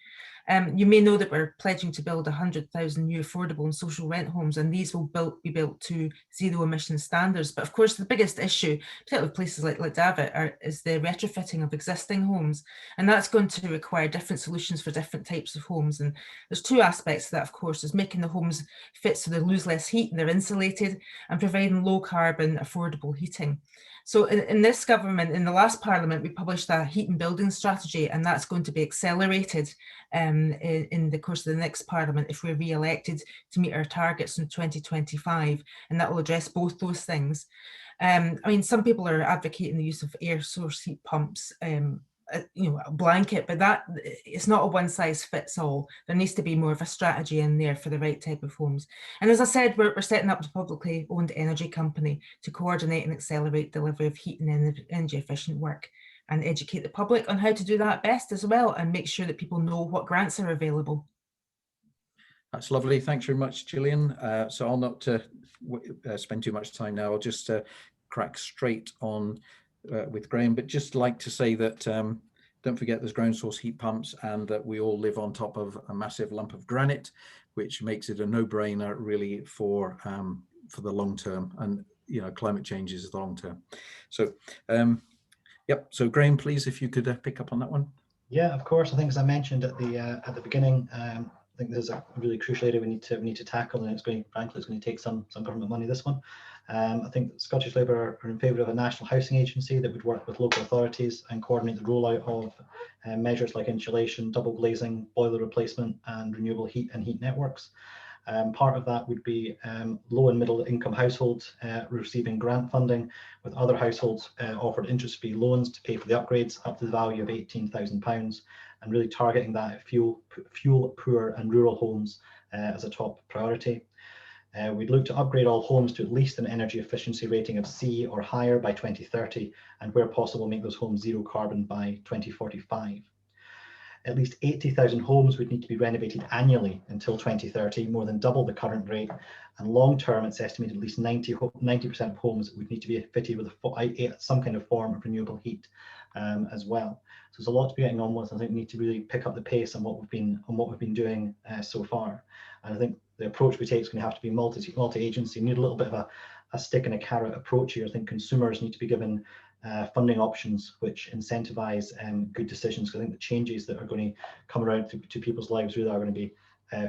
You may know that we're pledging to build 100,000 new affordable and social rent homes, and these will be built to zero emission standards. But of course, the biggest issue, particularly with places like Daviot, is the retrofitting of existing homes. And that's going to require different solutions for different types of homes. And there's two aspects to that, of course, is making the homes fit so they lose less heat and they're insulated, and providing low carbon affordable heating. So in this government, in the last parliament, we published a heat and building strategy, and that's going to be accelerated in the course of the next parliament if we're re-elected to meet our targets in 2025, and that will address both those things. I mean, some people are advocating the use of air source heat pumps, you know, a blanket, but that it's not a one size fits all. There needs to be more of a strategy in there for the right type of homes. And as I said, we're setting up a publicly owned energy company to coordinate and accelerate delivery of heat and energy efficient work, and educate the public on how to do that best as well, and make sure that people know what grants are available. That's lovely. Thanks very much, Gillian. So I'll not spend too much time now. I'll just crack straight on with Graeme, but just like to say that don't forget there's ground source heat pumps, and that we all live on top of a massive lump of granite, which makes it a no-brainer really for the long term, and you know, climate change is the long term. So yep, so Graeme, please, if you could pick up on that one. Yeah, of course. I think, as I mentioned at the beginning, I think there's a really crucial area we need to tackle, and frankly, it's going to take some government money. This one, I think Scottish Labour are in favour of a national housing agency that would work with local authorities and coordinate the rollout of measures like insulation, double glazing, boiler replacement, and renewable heat and heat networks. Part of that would be low and middle income households receiving grant funding, with other households offered interest-free loans to pay for the upgrades up to the value of £18,000, and really targeting that at fuel poor and rural homes as a top priority. We'd look to upgrade all homes to at least an energy efficiency rating of C or higher by 2030, and where possible make those homes zero carbon by 2045. At least 80,000 homes would need to be renovated annually until 2030, more than double the current rate. And long term, it's estimated at least 90% of homes would need to be fitted with some kind of form of renewable heat as well. So there's a lot to be getting on with. I think we need to really pick up the pace on what we've been doing so far. And I think the approach we take is going to have to be multi-agency. We need a little bit of a stick and a carrot approach here. I think consumers need to be given funding options which incentivize good decisions. I think the changes that are going to come around to people's lives really are going to be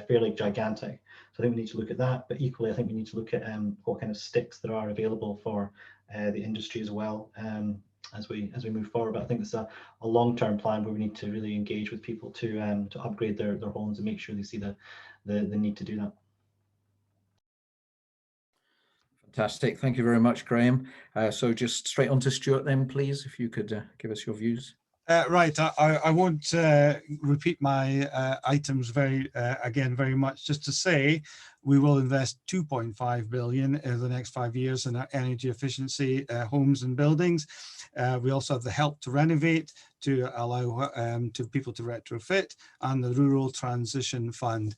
fairly gigantic. So I think we need to look at that, but equally I think we need to look at what kind of sticks there are available for the industry as well as we move forward. But I think it's a long-term plan where we need to really engage with people to upgrade their homes and make sure they see the need to do that. Fantastic. Thank you very much, Graeme. So just straight on to Stewart then, please, if you could give us your views. Right, I won't repeat my items very much. Just to say, we will invest 2.5 billion in the next 5 years in our energy efficiency homes and buildings. We also have the help to renovate to allow to people to retrofit, and the Rural Transition Fund.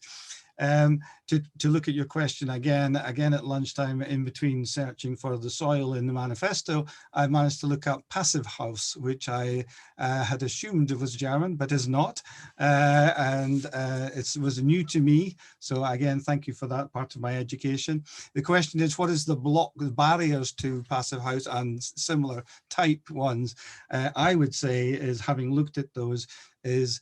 To look at your question again at lunchtime, in between searching for the soil in the manifesto, I managed to look up Passivhaus, which I had assumed it was German, but is not, and it was new to me. So again, thank you for that part of my education. The question is, what is the barriers to Passivhaus and similar type ones? I would say is, having looked at those, is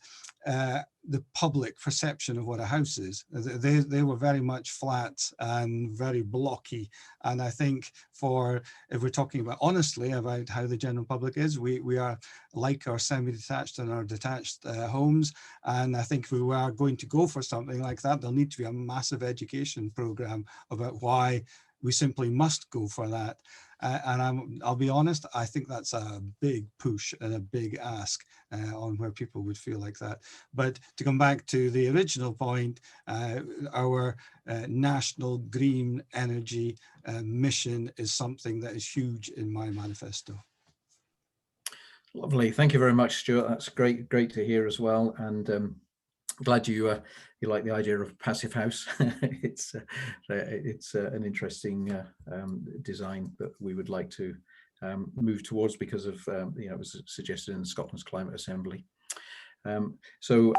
the public perception of what a house is. They were very much flat and very blocky. And I think if we're talking about honestly about how the general public is, we are like our semi-detached and our detached homes. And I think if we are going to go for something like that, there'll need to be a massive education program about why we simply must go for that. And I'll be honest, I think that's a big push and a big ask on where people would feel like that. But to come back to the original point, our national green energy mission is something that is huge in my manifesto. Lovely. Thank you very much, Stewart. That's great to hear as well. And glad you like the idea of Passivhaus. It's an interesting design that we would like to move towards because of it was suggested in Scotland's Climate Assembly. So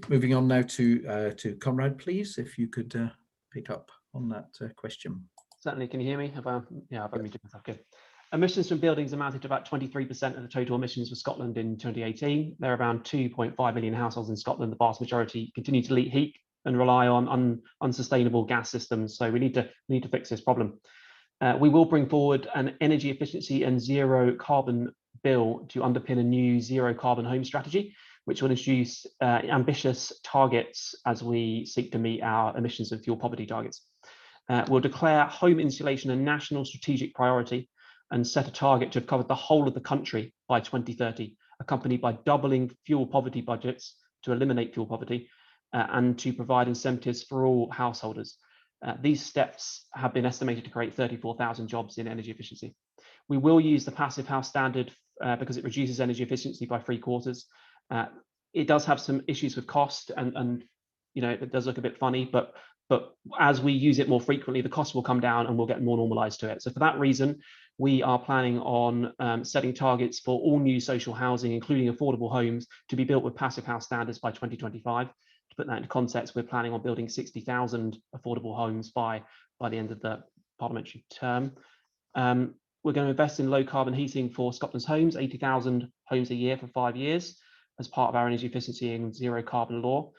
moving on now to Conrad, please, if you could pick up on that question. Certainly. Can you hear me? I've muted myself. Good. Emissions from buildings amounted to about 23% of the total emissions for Scotland in 2018. There are around 2.5 million households in Scotland. The vast majority continue to leak heat and rely on unsustainable gas systems. So we need to fix this problem. We will bring forward an energy efficiency and zero carbon bill to underpin a new zero carbon home strategy, which will introduce ambitious targets as we seek to meet our emissions and fuel poverty targets. We'll declare home insulation a national strategic priority and set a target to have covered the whole of the country by 2030, accompanied by doubling fuel poverty budgets to eliminate fuel poverty and to provide incentives for all householders. These steps have been estimated to create 34,000 jobs in energy efficiency. We will use the Passivhaus standard because it reduces energy efficiency by 3/4. It does have some issues with cost and it does look a bit funny, but as we use it more frequently, the cost will come down and we'll get more normalized to it. So for that reason, we are planning on setting targets for all new social housing, including affordable homes, to be built with Passivhaus standards by 2025. To put that into context, we're planning on building 60,000 affordable homes by the end of the parliamentary term. We're going to invest in low carbon heating for Scotland's homes, 80,000 homes a year for 5 years. as part of our energy efficiency and zero carbon law.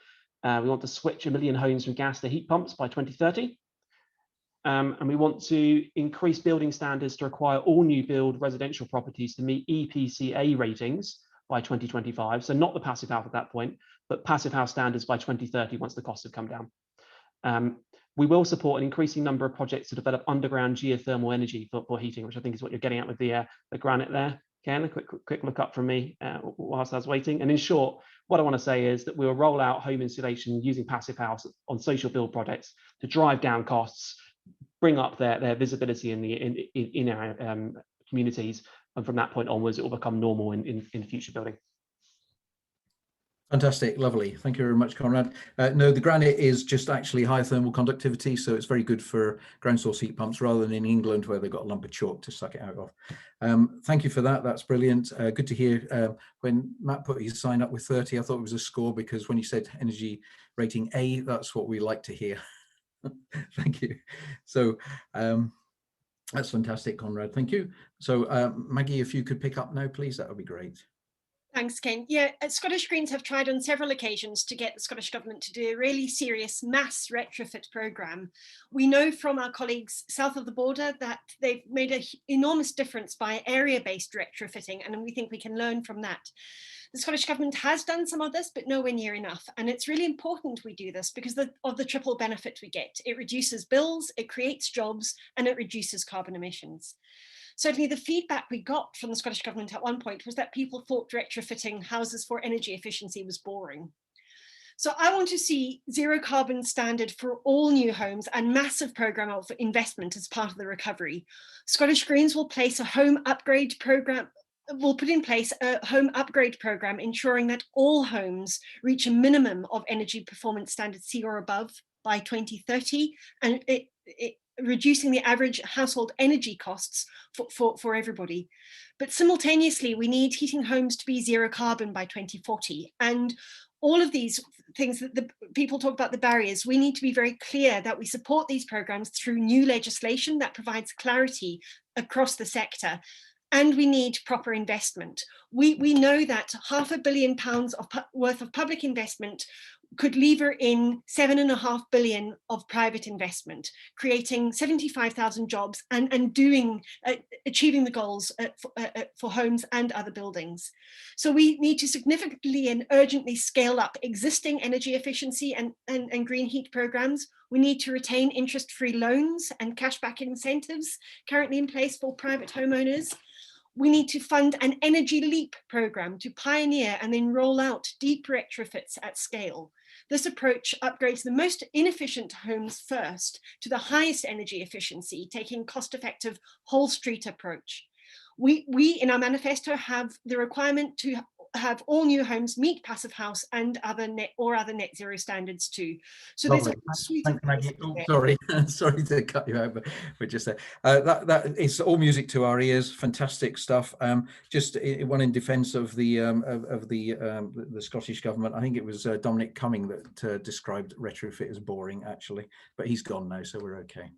We want to switch 1 million homes from gas to heat pumps by 2030. And we want to increase building standards to require all new build residential properties to meet EPC-A ratings by 2025. So not the Passivhaus at that point, but Passivhaus standards by 2030 once the costs have come down. We will support an increasing number of projects to develop underground geothermal energy for heating, which I think is what you're getting at with the granite there. Ken, a quick look up from me whilst I was waiting. And in short, what I want to say is that we will roll out home insulation using Passivhaus on social build projects to drive down costs, bring up their visibility in our communities, and from that point onwards, it will become normal in future building. Fantastic, lovely. Thank you very much, Conrad. No, the granite is just actually high thermal conductivity, so it's very good for ground source heat pumps rather than in England where they've got a lump of chalk to suck it out of. Thank you for that. That's brilliant. Good to hear. When Matt put his sign up with 30, I thought it was a score, because when you said energy rating A, that's what we like to hear. Thank you. So that's fantastic, Conrad. Thank you. So Maggie, if you could pick up now, please, that would be great. Thanks, Ken. Yeah, Scottish Greens have tried on several occasions to get the Scottish Government to do a really serious mass retrofit programme. We know from our colleagues south of the border that they've made an enormous difference by area-based retrofitting, and we think we can learn from that. The Scottish Government has done some of this, but nowhere near enough. And it's really important we do this because of the triple benefit we get. It reduces bills, it creates jobs, and it reduces carbon emissions. Certainly the feedback we got from the Scottish Government at one point was that people thought retrofitting houses for energy efficiency was boring. So I want to see zero carbon standard for all new homes and massive programme of investment as part of the recovery. Scottish Greens will place a home upgrade programme. We'll put in place a home upgrade programme ensuring that all homes reach a minimum of energy performance standard C or above by 2030, and reducing the average household energy costs for everybody. But simultaneously, we need heating homes to be zero carbon by 2040. And all of these things that the people talk about, the barriers, we need to be very clear that we support these programs through new legislation that provides clarity across the sector. And we need proper investment. We know that £500 million worth of public investment could lever in £7.5 billion of private investment, creating 75,000 jobs and achieving the goals for homes and other buildings. So we need to significantly and urgently scale up existing energy efficiency and green heat programs. We need to retain interest-free loans and cashback incentives currently in place for private homeowners. We need to fund an Energy Leap programme to pioneer and then roll out deep retrofits at scale. This approach upgrades the most inefficient homes first to the highest energy efficiency, taking cost-effective whole street approach. We in our manifesto have the requirement to have all new homes meet Passivhaus and other net zero standards too. So there's a suite of Maggie. Oh, sorry, sorry to cut you out, but we're just there. That is all music to our ears. Fantastic stuff. Just one in defence of the Scottish Government. I think it was Dominic Cumming that described retrofit as boring, actually, but he's gone now, so we're okay.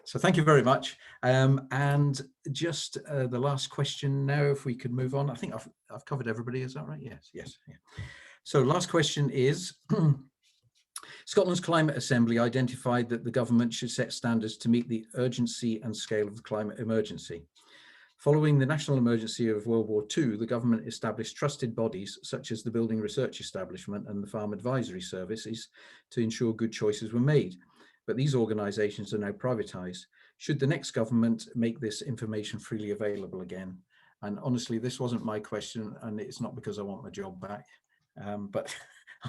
So thank you very much. And just the last question now, if we could move on. I think I've covered everybody, is that right? Yes, yes. Yeah. So last question is, Scotland's Climate Assembly identified that the government should set standards to meet the urgency and scale of the climate emergency. Following the national emergency of World War II, the government established trusted bodies such as the Building Research Establishment and the Farm Advisory Services to ensure good choices were made. But these organisations are now privatised. Should the next government make this information freely available again? And honestly, this wasn't my question, and it's not because I want my job back. But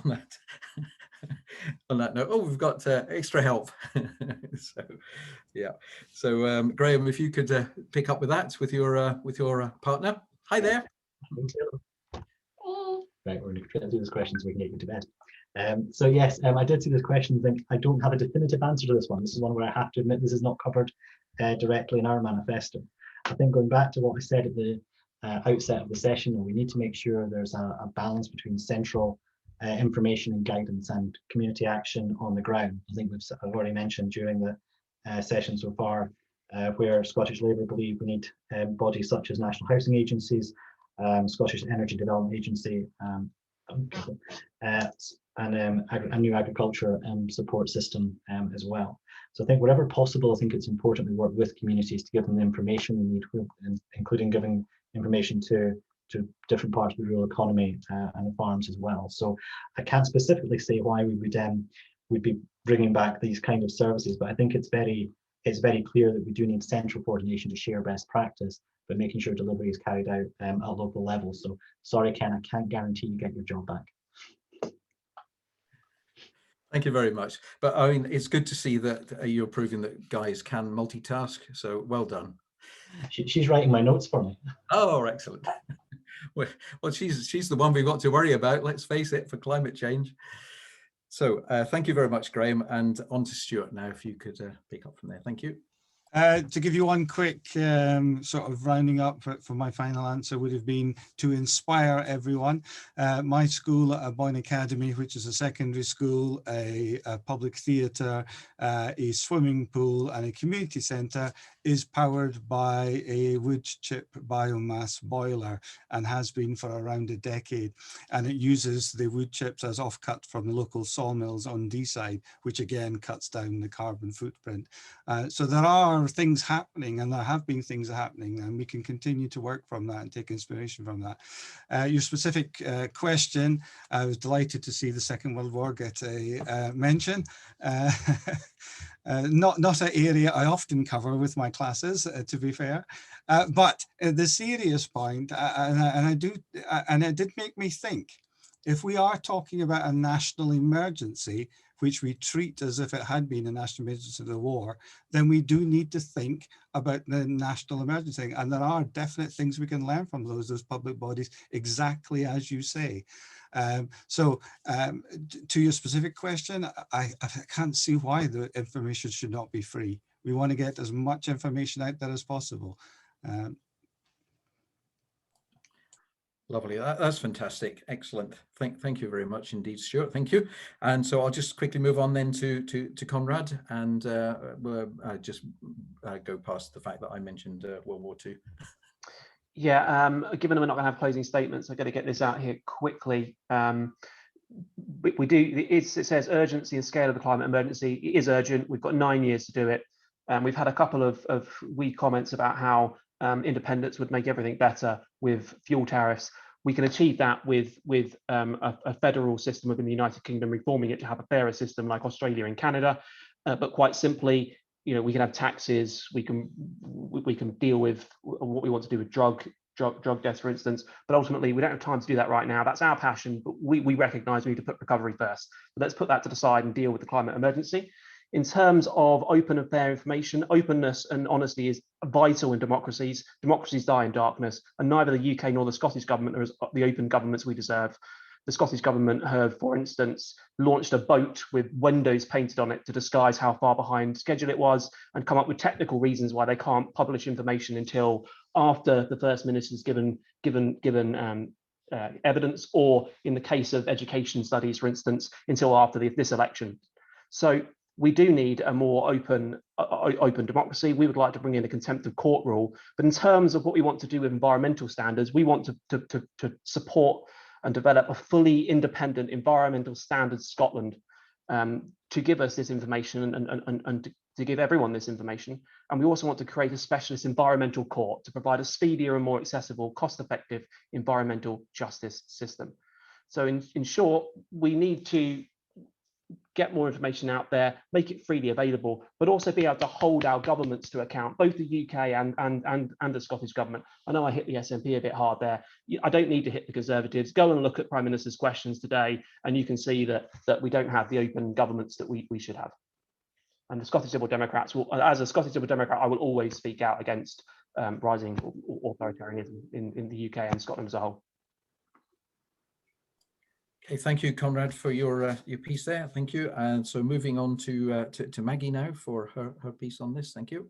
on that note, oh, we've got extra help. So, yeah. So, Graeme, if you could pick up with that with your partner. Hi there. Right, we're going to try to do these questions so we can get you to bed. So yes, I did see this question. I think I don't have a definitive answer to this one. This is one where I have to admit this is not covered directly in our manifesto. I think going back to what I said at the outset of the session, we need to make sure there's a balance between central information and guidance and community action on the ground. I think I've already mentioned during the session so far where Scottish Labour believe we need bodies such as national housing agencies Scottish Energy Development Agency, and a new agriculture support system as well. So I think wherever possible, I think it's important we work with communities to give them the information they need, including giving information to different parts of the rural economy and the farms as well. So I can't specifically say why we'd be bringing back these kind of services, but I think it's very clear that we do need central coordination to share best practice, but making sure delivery is carried out at local level. So sorry, Ken, I can't guarantee you get your job back. Thank you very much. But I mean, it's good to see that you're proving that guys can multitask. So well done. She's writing my notes for me. Oh, excellent. Well, she's the one we've got to worry about, let's face it, for climate change. So thank you very much, Graeme, and on to Stewart now, if you could pick up from there. Thank you. To give you one quick sort of rounding up for my final answer would have been to inspire everyone. My school at Boyne Academy, which is a secondary school, a public theatre, a swimming pool and a community centre, is powered by a wood chip biomass boiler and has been for around a decade. And it uses the wood chips as offcut from the local sawmills on Deeside, which again cuts down the carbon footprint. So there are things happening, and there have been things happening, and we can continue to work from that and take inspiration from that. Your specific question, I was delighted to see the Second World War get a mention. Not an area I often cover with my classes, to be fair, but the serious point, and it did make me think, if we are talking about a national emergency, which we treat as if it had been a national emergency of the war, then we do need to think about the national emergency. And there are definite things we can learn from those public bodies, exactly as you say. To your specific question, I can't see why the information should not be free. We want to get as much information out there as possible. Lovely, that's fantastic, excellent. Thank you very much indeed, Stewart. Thank you. And so I'll just quickly move on then to Conrad, and we'll just go past the fact that I mentioned World War II. Yeah, given that we're not going to have closing statements, I'm going to get this out here quickly. We do. It says urgency and scale of the climate emergency. It is urgent. We've got 9 years to do it. We've had a couple of weak comments about how independence would make everything better with fuel tariffs. We can achieve that with a federal system within the United Kingdom, reforming it to have a fairer system like Australia and Canada. But quite simply, you know, we can have taxes. We can deal with what we want to do with drug deaths, for instance. But ultimately, we don't have time to do that right now. That's our passion, but we recognise we need to put recovery first. So let's put that to the side and deal with the climate emergency. In terms of open and fair information, openness and honesty is vital in democracies. Democracies die in darkness, and neither the UK nor the Scottish government are the open governments we deserve. The Scottish government have, for instance, launched a boat with windows painted on it to disguise how far behind schedule it was, and come up with technical reasons why they can't publish information until after the First Minister's given evidence, or in the case of education studies, for instance, until after this election. So we do need a more open democracy. We would like to bring in a contempt of court rule, but in terms of what we want to do with environmental standards, we want to support and develop a fully independent environmental standards Scotland to give us this information and to give everyone this information. And we also want to create a specialist environmental court to provide a speedier and more accessible, cost-effective environmental justice system. So in short, we need to get more information out there, make it freely available, but also be able to hold our governments to account, both the UK and the Scottish government. I know I hit the SNP a bit hard there. I don't need to hit the Conservatives. Go and look at Prime Minister's questions today, and you can see that we don't have the open governments that we should have. And the Scottish Liberal Democrats will, as a Scottish Liberal Democrat, I will always speak out against rising authoritarianism in the UK and Scotland as a whole. Okay, thank you, Conrad, for your piece there. Thank you. And so moving on to Maggie now for her piece on this. Thank you.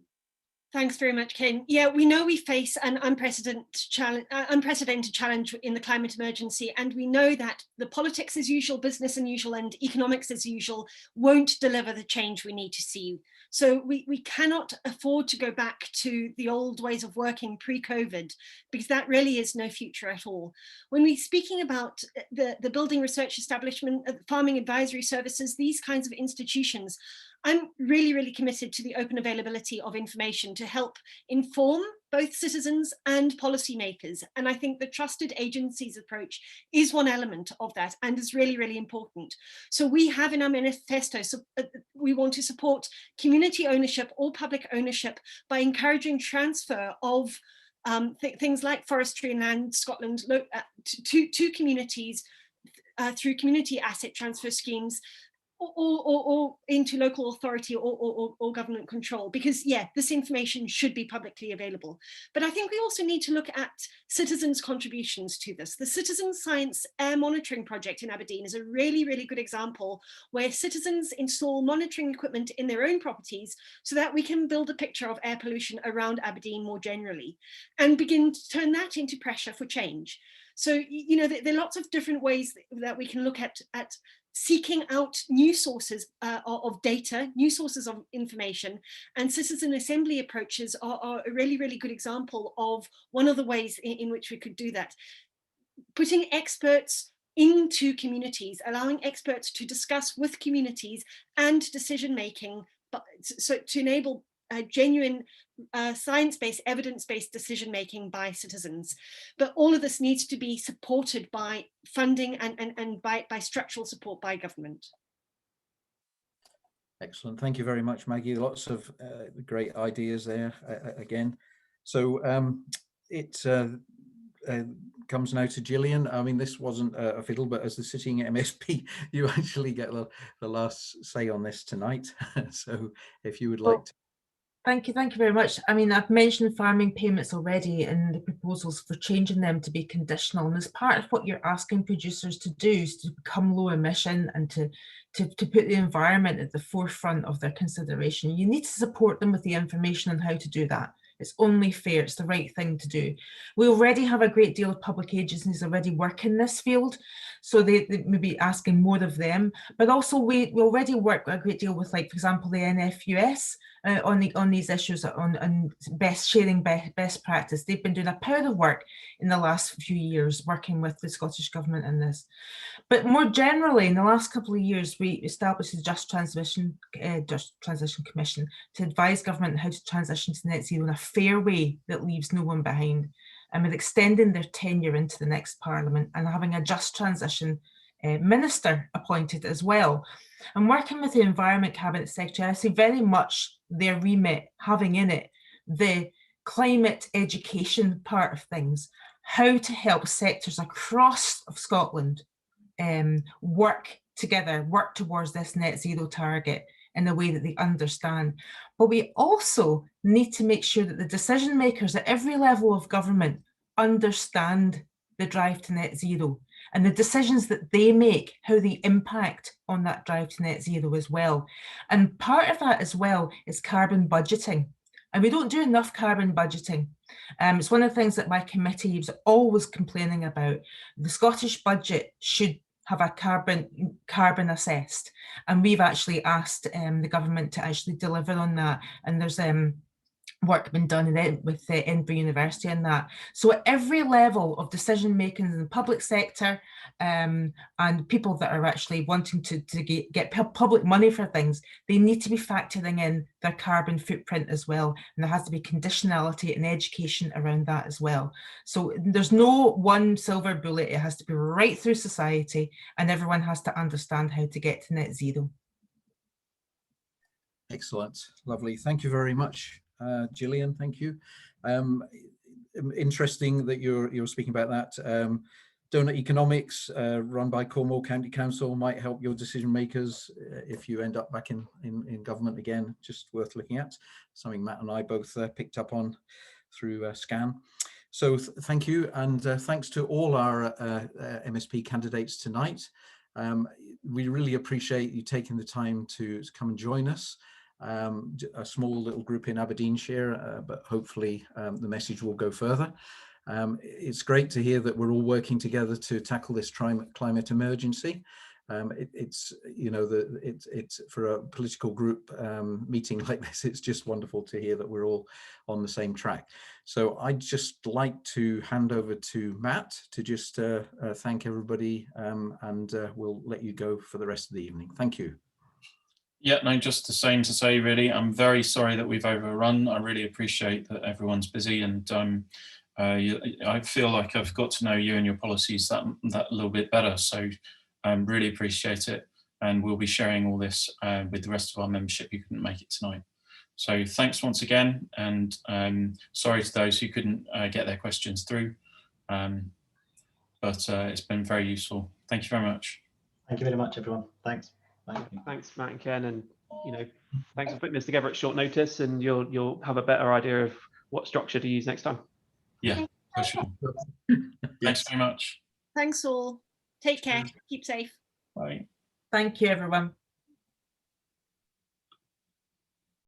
Thanks very much, Ken. Yeah, we know we face an unprecedented challenge in the climate emergency, and we know that the politics as usual, business as usual, and economics as usual won't deliver the change we need to see. So we cannot afford to go back to the old ways of working pre-COVID, because that really is no future at all. When we're speaking about the building research establishment, farming advisory services, these kinds of institutions, I'm really, really committed to the open availability of information to help inform both citizens and policymakers. And I think the trusted agencies approach is one element of that and is really, really important. So we have in our manifesto, we want to support community ownership or public ownership by encouraging transfer of things like forestry and land Scotland to communities through community asset transfer schemes, or into local authority or government control, because yeah, this information should be publicly available. But I think we also need to look at citizens' contributions to this. The Citizen Science Air Monitoring Project in Aberdeen is a really, really good example where citizens install monitoring equipment in their own properties so that we can build a picture of air pollution around Aberdeen more generally and begin to turn that into pressure for change. So, you know, there are lots of different ways that we can look at seeking out new sources of data, new sources of information, and citizen assembly approaches are a really, really good example of one of the ways in which we could do that. Putting experts into communities, allowing experts to discuss with communities and decision making, so to enable genuine science-based, evidence-based decision-making by citizens. But all of this needs to be supported by funding and by structural support by government. Excellent. Thank you very much, Maggie. Lots of great ideas there again. So it comes now to Gillian. I mean, this wasn't a fiddle, but as the sitting MSP, you actually get the last say on this tonight. So if you would like to. Thank you very much. I mean, I've mentioned farming payments already and the proposals for changing them to be conditional. And as part of what you're asking producers to do is to become low emission and to put the environment at the forefront of their consideration. You need to support them with the information on how to do that. It's only fair, it's the right thing to do. We already have a great deal of public agencies already work in this field, so they may be asking more of them, but also we already work a great deal with, like, for example, the NFUS on these issues, on sharing best practice. They've been doing a pound of work in the last few years working with the Scottish Government in this. But more generally, in the last couple of years, we established the Just Transition Commission to advise government on how to transition to net zero in a fair way that leaves no one behind, and with extending their tenure into the next Parliament and having a Just Transition Minister appointed as well. And working with the Environment Cabinet Secretary, I see very much their remit having in it the climate education part of things, how to help sectors across Scotland work together, work towards this net zero target in a way that they understand. But we also need to make sure that the decision makers at every level of government understand the drive to net zero and the decisions that they make, how they impact on that drive to net zero as well. And part of that as well is carbon budgeting. And we don't do enough carbon budgeting. It's one of the things that my committee is always complaining about. The Scottish budget should have a carbon assessed, and we've actually asked the government to actually deliver on that, and there's work been done with Inverurie University on that. So at every level of decision making in the public sector, and people that are actually wanting to get public money for things, they need to be factoring in their carbon footprint as well, and there has to be conditionality and education around that as well. So there's no one silver bullet, it has to be right through society, and everyone has to understand how to get to net zero. Excellent, lovely, thank you very much. Gillian, thank you. Interesting that you're speaking about that. Donut economics run by Cornwall County Council might help your decision makers if you end up back in government again. Just worth looking at. Something Matt and I both picked up on through SCAN. So thank you, and thanks to all our MSP candidates tonight. We really appreciate you taking the time to come and join us. a small little group in Aberdeenshire, but hopefully the message will go further. It's great to hear that we're all working together to tackle this climate emergency. It's, you know, it's for a political group meeting like this, it's just wonderful to hear that we're all on the same track. So I'd just like to hand over to Matt to just thank everybody, and we'll let you go for the rest of the evening. Thank you. Yeah, no, just the same to say, really. I'm very sorry that we've overrun. I really appreciate that everyone's busy, and I feel like I've got to know you and your policies that a little bit better. So really appreciate it. And we'll be sharing all this with the rest of our membership who couldn't make it tonight. So thanks once again. And sorry to those who couldn't get their questions through. But it's been very useful. Thank you very much. Thank you very much, everyone. Thanks. Thanks, Matt and Ken, and thanks for putting this together at short notice. And you'll have a better idea of what structure to use next time. Yeah, for sure. Thanks very much. Thanks all. Take care. Keep safe. Bye. Thank you, everyone.